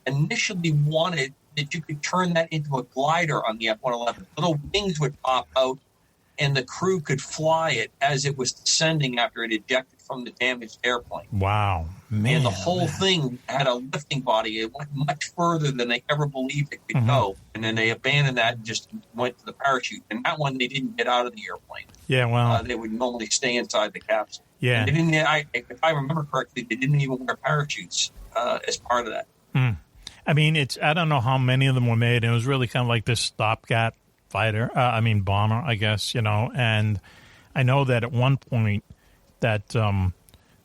initially wanted that you could turn that into a glider on the F-111. Little wings would pop out, and the crew could fly it as it was descending after it ejected from the damaged airplane. Wow, man! And the whole thing had a lifting body. It went much further than they ever believed it could go. And then they abandoned that and just went to the parachute. And that one, they didn't get out of the airplane. Yeah, well, they would normally stay inside the capsule. Yeah, and they didn't. If I remember correctly, they didn't even wear parachutes as part of that. I mean, I don't know how many of them were made. And it was really kind of like this stopgap fighter. Bomber, I guess, And I know that at one point that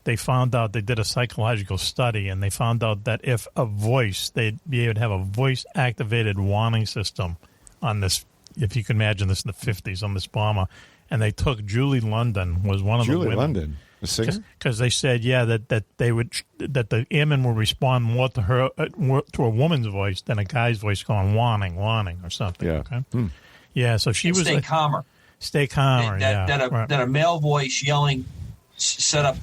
they found out, they did a psychological study, and they found out that if a voice, they'd be able to have a voice-activated warning system on this, if you can imagine this in the 50s, on this bomber. And they took Julie London, was one of the women. Julie London, the singer? Because they said, that the airmen would respond more to her, to a woman's voice than a guy's voice going warning or something. Yeah. Okay? Yeah, so she was stay calmer. Stay calmer. That a male voice yelling set up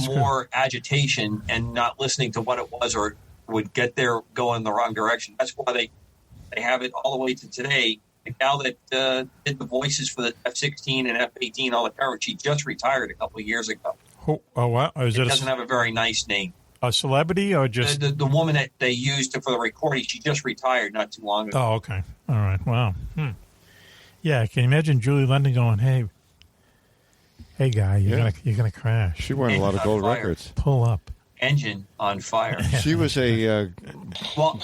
more agitation and not listening to what it was, or would get there going the wrong direction. That's why they have it all the way to today. The gal that did the voices for the F-16 and F-18, all the coverage, she just retired a couple of years ago. What? It doesn't have a very nice name. A celebrity or just the woman that they used for the recording? She just retired not too long ago. Oh, okay. All right. Wow. Yeah, can you imagine Julie London going, "Hey guy, you're gonna crash." She won a lot of gold records. Pull up. Engine on fire. She was a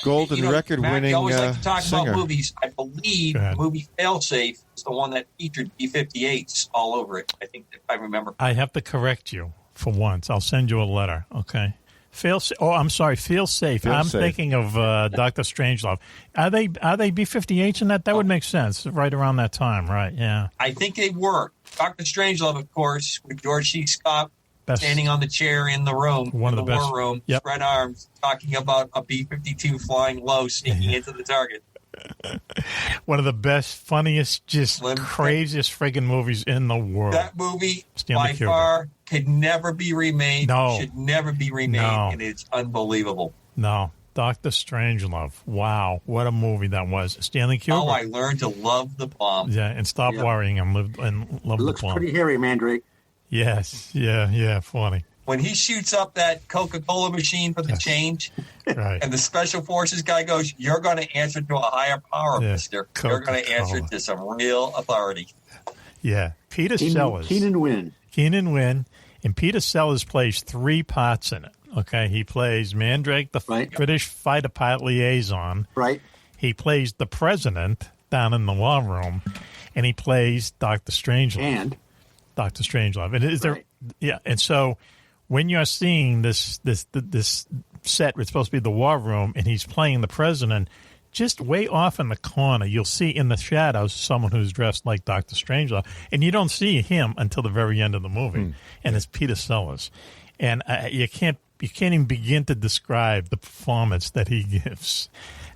golden record-winning I always like to talk singer. about movies. I believe the movie Failsafe is the one that featured B-58s all over it. I think, if I remember. I have to correct you for once. I'll send you a letter, okay? I'm sorry, Feel Safe. I'm thinking of Dr. Strangelove. Are they B-58s in that? That would make sense, right around that time, right? Yeah. I think they were. Dr. Strangelove, of course, with George C. Scott standing on the chair in the room, war room, spread arms, talking about a B-52 flying low, sneaking into the target. One of the best, funniest, just craziest friggin' movies in the world. That movie, by far, could never be remade. No. Should never be remade, and it's unbelievable. No. Dr. Strangelove. Wow. What a movie that was. Stanley Kubrick. Oh, I learned to love the bomb. Yeah, and stop worrying and love the bomb. It looks pretty hairy, Mandrake. Yes. Yeah, funny. When he shoots up that Coca-Cola machine for the change, right, and the Special Forces guy goes, "You're going to answer to a higher power, mister. You're going to answer to some real authority." Yeah. Peter Sellers. Keenan Wynn. And Peter Sellers plays three parts in it. Okay, he plays Mandrake, the British fighter pilot liaison. Right. He plays the president down in the war room, and he plays Dr. Strangelove. And Dr. Strangelove. And is there? Yeah. And so when you're seeing this set, it's supposed to be the war room, and he's playing the president, just way off in the corner, you'll see in the shadows someone who's dressed like Dr. Strangelove, and you don't see him until the very end of the movie, and it's Peter Sellers, and you can't even begin to describe the performance that he gives.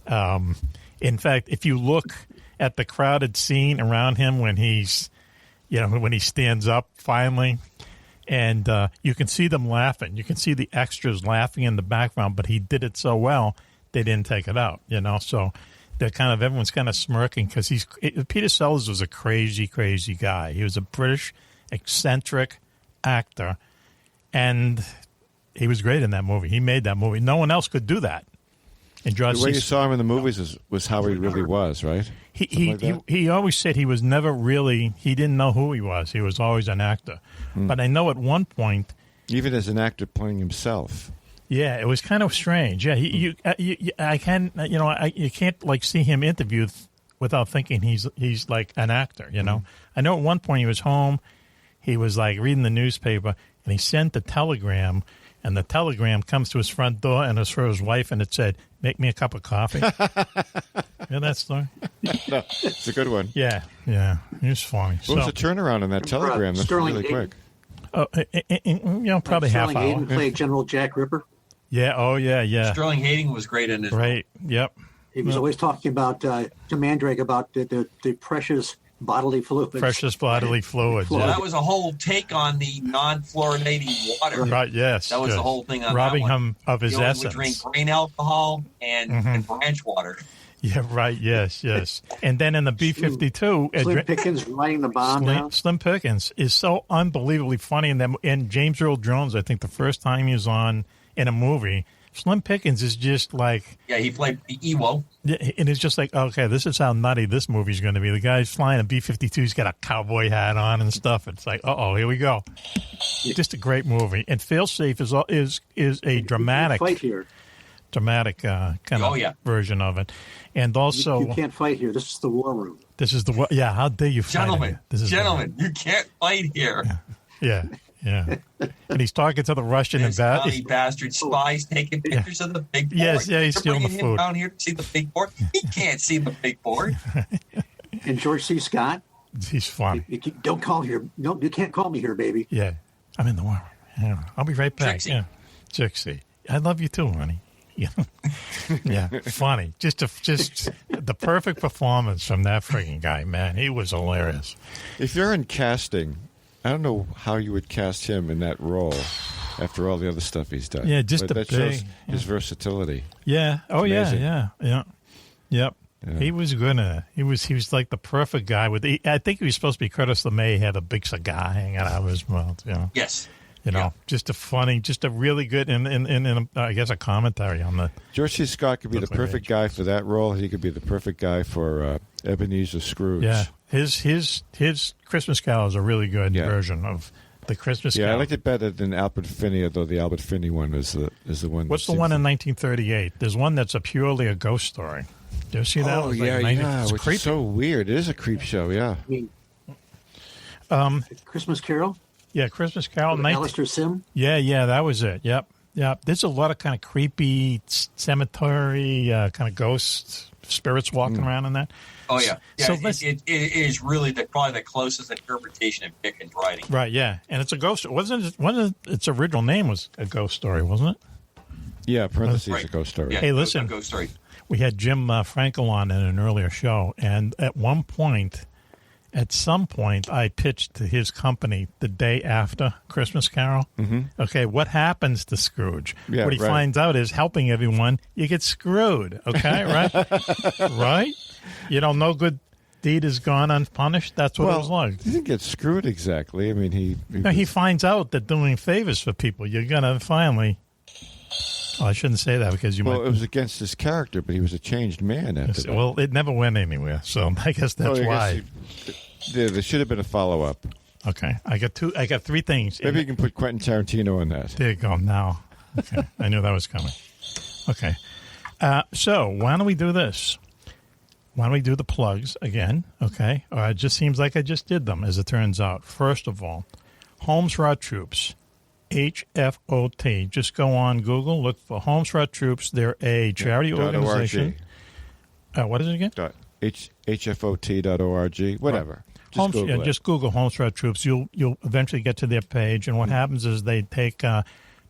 In fact, if you look at the crowded scene around him when he's, when he stands up finally, and you can see them laughing, you can see the extras laughing in the background, but he did it so well they didn't take it out, So everyone's kind of smirking because Peter Sellers was a crazy, crazy guy. He was a British eccentric actor, and he was great in that movie. He made that movie. No one else could do that. And George The way you saw him in the movies was how he really was, right? He always said he was never really, he didn't know who he was. He was always an actor. But I know at one point, even as an actor playing himself. Yeah, it was kind of strange. Yeah, you can't like see him interviewed without thinking he's like an actor. You know, I know at one point he was home, he was like reading the newspaper, and he sent a telegram, and the telegram comes to his front door, and it's for his wife, and it said, "Make me a cup of coffee." Yeah, that story. No, it's a good one. Yeah, it was funny. What was the turnaround on that telegram? That's really quick. Oh, probably half Sterling hour. Hayden played General Jack Ripper. Yeah. Oh, yeah. Sterling Hayden was great in it. Right. Yep. He was always talking about to Mandrake about the precious bodily fluids. Precious bodily fluids. Well, Yeah. that was a whole take on the non-fluoridating water. Right. Yes. That was yes. the whole thing on robbing that one. him of his He only essence. would drink grain alcohol and branch water. Yeah. Right. Yes. And then in the B-52, Slim Pickens writing the bomb down. Slim Pickens is so unbelievably funny. And James Earl Jones, I think the first time he was on in a movie, Slim Pickens is just like... Yeah, he played the Ewo. And it's just like, okay, this is how nutty this movie's going to be. The guy's flying a B-52. He's got a cowboy hat on and stuff. It's like, here we go. Just a great movie. And Failsafe is a dramatic... Fight here. Dramatic kind of version of it. And also... You can't fight here. This is the war room. This is the... Yeah, how dare you fight Gentlemen, here? you can't fight here. Yeah. And he's talking to the Russian and bastard spies taking pictures of the big board. Yes, yeah, he's stealing the bringing food. him down here to see the big board. He can't see the big board. And George C. Scott? He's funny. Don't call here. No, you can't call me here, baby. Yeah. I'm in the war. Yeah. I'll be right back. Trixie. Yeah. Trixie. I love you too, honey. Yeah, funny. Just the perfect performance from that freaking guy, man. He was hilarious. If you're in casting, I don't know how you would cast him in that role after all the other stuff he's done. Yeah, just that shows his versatility. Yeah. Oh, amazing. yeah. Yep. Yeah. He was gonna. He was like the perfect guy. I think he was supposed to be Curtis LeMay. He had a big cigar hanging out of his mouth. You know. Yes. Just a really good, and I guess a commentary on the. George C. Scott could be the perfect guy for that role. He could be the perfect guy for Ebenezer Scrooge. Yeah, his Christmas Carol is a really good version of the Christmas Carol. Yeah, I liked it better than Albert Finney, although the Albert Finney one is the one. What's the one in 1938? There's one that's purely a ghost story. Do you see that? Oh, it's which creepy. is so weird. It is a creep show, yeah. I mean, Christmas Carol? Yeah, Christmas Carol. Alistair Sim? Yeah, that was it. Yep. There's a lot of kind of creepy cemetery, kind of ghost spirits walking around in that. Oh, yeah. So it is really probably the closest interpretation of Dickens writing. Right, yeah. And it's a ghost. Wasn't its original name was a ghost story, wasn't it? Yeah, parentheses, a ghost story. Yeah, hey, listen. A ghost story. We had Jim Frankel on in an earlier show, and at some point, I pitched to his company the day after Christmas Carol. Mm-hmm. Okay, what happens to Scrooge? Yeah, what he finds out is helping everyone, you get screwed. Okay, right? Right? No good deed is gone unpunished. That's what it was like. He didn't get screwed exactly. I mean, he finds out that doing favors for people, you're going to finally... Oh, I shouldn't say that because you might... Well, it was against his character, but he was a changed man after that. Well, it never went anywhere, so I guess that's why. There should have been a follow-up. Okay. I got 3 things. Maybe you can put Quentin Tarantino on that. There you go. Now. Okay. I knew that was coming. Okay. So why don't we do this? Why don't we do the plugs again? Okay. It just seems like I just did them, as it turns out. First of all, Homes for Our Troops. HFOT. Just go on Google, look for Homes for Our Troops. They're a charity organization. What is it again? HFOT.org. Whatever. Right. Just Google Homes for Our Troops. You'll eventually get to their page, and what happens is they take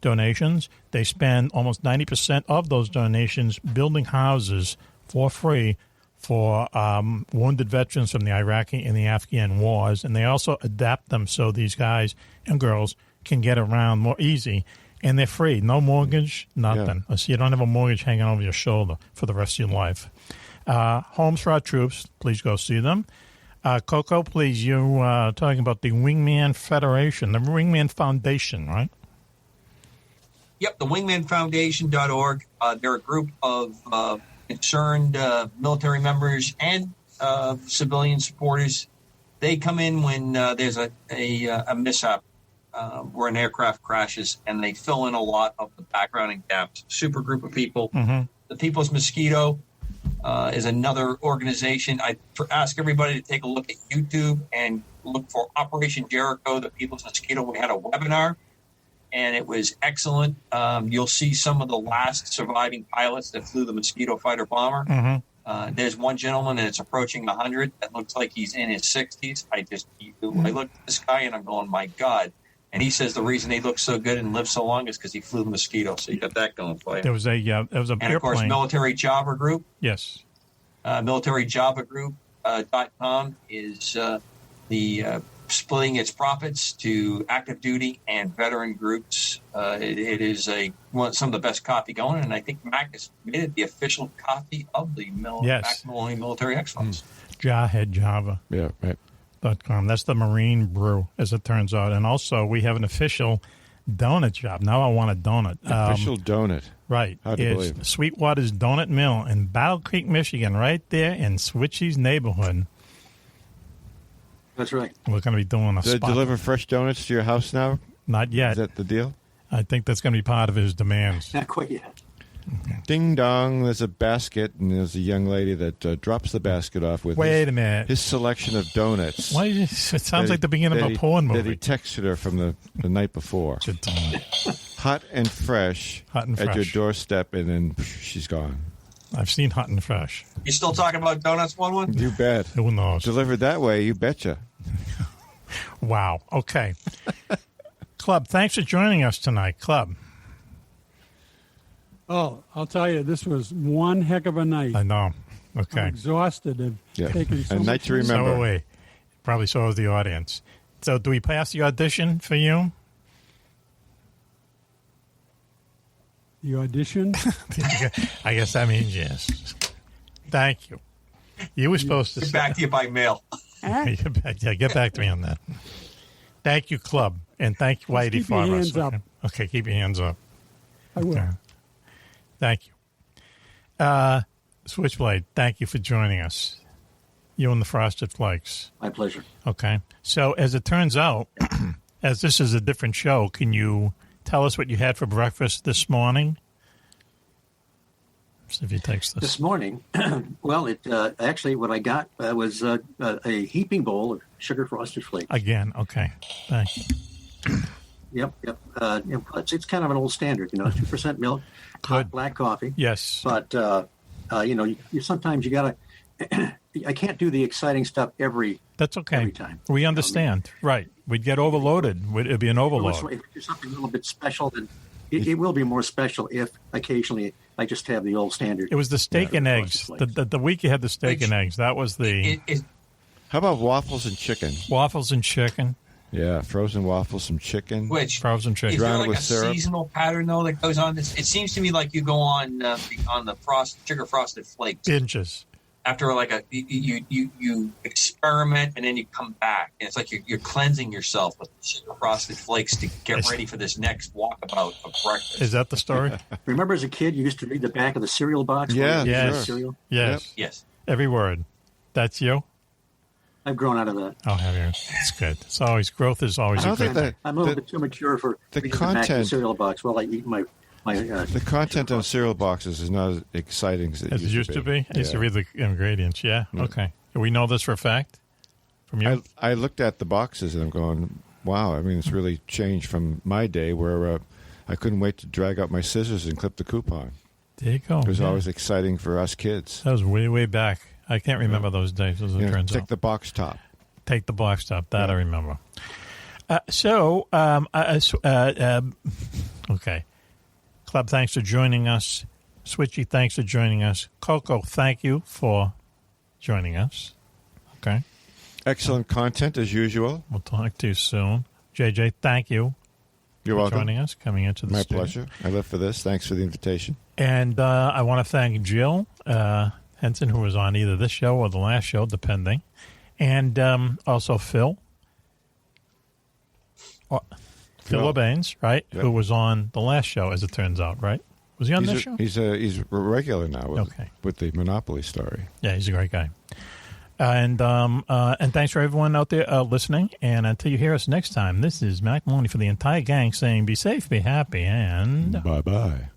donations. They spend almost 90% of those donations building houses for free for wounded veterans from the Iraqi and the Afghan wars, and they also adapt them so these guys and girls can get around more easy, and they're free. No mortgage, nothing. Yeah. So you don't have a mortgage hanging over your shoulder for the rest of your life. Homes for Our Troops, please go see them. Coco, please, you talking about the Wingman Federation, the Wingman Foundation, right? Yep, the wingmanfoundation.org. They're a group of concerned military members and civilian supporters. They come in when there's a mishap where an aircraft crashes, and they fill in a lot of the background and gaps. Super group of people. Mm-hmm. The People's Mosquito is another organization. I ask everybody to take a look at YouTube and look for Operation Jericho, the People's Mosquito. We had a webinar, and it was excellent. You'll see some of the last surviving pilots that flew the Mosquito fighter bomber. Mm-hmm. There's one gentleman, and it's approaching 100, that looks like he's in his 60s. I look at this guy, and I'm going, my God. And he says the reason he looks so good and lives so long is because he flew the Mosquito. So you got that going for you. There was a and airplane. of course, Military Jobber Group. Yes. MilitaryJobberGroup.com is the splitting its profits to active duty and veteran groups. It is some of the best coffee going, and I think Mac has made it the official coffee of the Mac Maloney Military Excellence. Jarhead Java. Yeah, right. .com. That's the Marine Brew, as it turns out. And also, we have an official donut shop. Now I want a donut. Official donut. Right. Hard to believe. It's Sweetwater's Donut Mill in Battle Creek, Michigan, right there in Switchy's neighborhood. That's right. We're going to be doing a Do they spot. deliver fresh donuts to your house now? Not yet. Is that the deal? I think that's going to be part of his demands. Not quite yet. Okay. Ding dong, there's a basket, and there's a young lady that drops the basket off with Wait a minute. his selection of donuts. Why? It sounds like the beginning of a porn movie. That he texted her from the night before. Hot and fresh Hot and at your fresh. doorstep, and then she's gone. I've seen Hot and Fresh. You still talking about donuts, one? You bet. Who knows? Delivered that way, you betcha. Wow. Okay. Clubb, thanks for joining us tonight. Clubb. Oh, I'll tell you, this was one heck of a night. I know. Okay. I'm exhausted of taking so a night much to remember. So are we. Probably so is the audience. So do we pass the audition for you? The audition? I guess that means yes. Thank you. You were supposed to Get back to you by mail. Get back to me on that. Thank you, Clubb. And thank you, Whitey, keep for your us. hands up. Okay, keep your hands up. I will. Okay. Thank you. Switchblade, thank you for joining us. You and the Frosted Flakes. My pleasure. Okay. So as it turns out, as this is a different show, can you tell us what you had for breakfast this morning? See if he takes this. This morning, well, it actually what I got was a heaping bowl of sugar frosted flakes. Again, okay. Thank you. Yep. It's kind of an old standard, 2% milk, hot black coffee. Yes. But you sometimes you gotta. I can't do the exciting stuff every. That's okay. Every time. We understand. Right. We'd get overloaded. It'd be an overload. If there's something a little bit special, then it will be more special if occasionally I just have the old standard. It was the steak and eggs. The week you had the steak and eggs, that was the. How about waffles and chicken? Waffles and chicken. Yeah, frozen waffles, some chicken. Which frozen chicken. Is there Drown it like with a syrup. seasonal pattern though that goes on? It seems to me like you go on the sugar frosted flakes Binges. after like you experiment and then you come back and it's like you're cleansing yourself with sugar frosted flakes to get ready for this next walkabout of breakfast. Is that the story? Remember as a kid, you used to read the back of the cereal box? Yeah, Yes. Cereal? Yes. Yes. Every word. That's you? I've grown out of that. Oh, have you? It's good. It's always, growth is always I a don't good think thing. that I'm a little bit too mature for the reading the back of the content- cereal box while I eat my The content on cereal boxes is not as exciting as it As it used to be? I used to read the ingredients, yeah? Okay. We know this for a fact? From you? I looked at the boxes and I'm going, wow, I mean, it's really changed from my day where I couldn't wait to drag out my scissors and clip the coupon. There you go. It was yeah. always exciting for us kids. That was way, way back. I can't remember those days, as it turns Take out. the box top. Take the box top. That I remember. Okay. Clubb, thanks for joining us. Switchy, thanks for joining us. Coco, thank you for joining us. Okay. Excellent content as usual. We'll talk to you soon. JJ, thank you You're for welcome. joining us, coming into the My studio. pleasure. I live for this. Thanks for the invitation. And I want to thank Jill Henson, who was on either this show or the last show, depending. And also Phil. Phil Baines, right? Yep. Who was on the last show, as it turns out, right? Was he on this show? He's a regular now with the Monopoly story. Yeah, he's a great guy. And thanks for everyone out there listening. And until you hear us next time, this is Mack Maloney for the entire gang saying be safe, be happy, and... Bye-bye.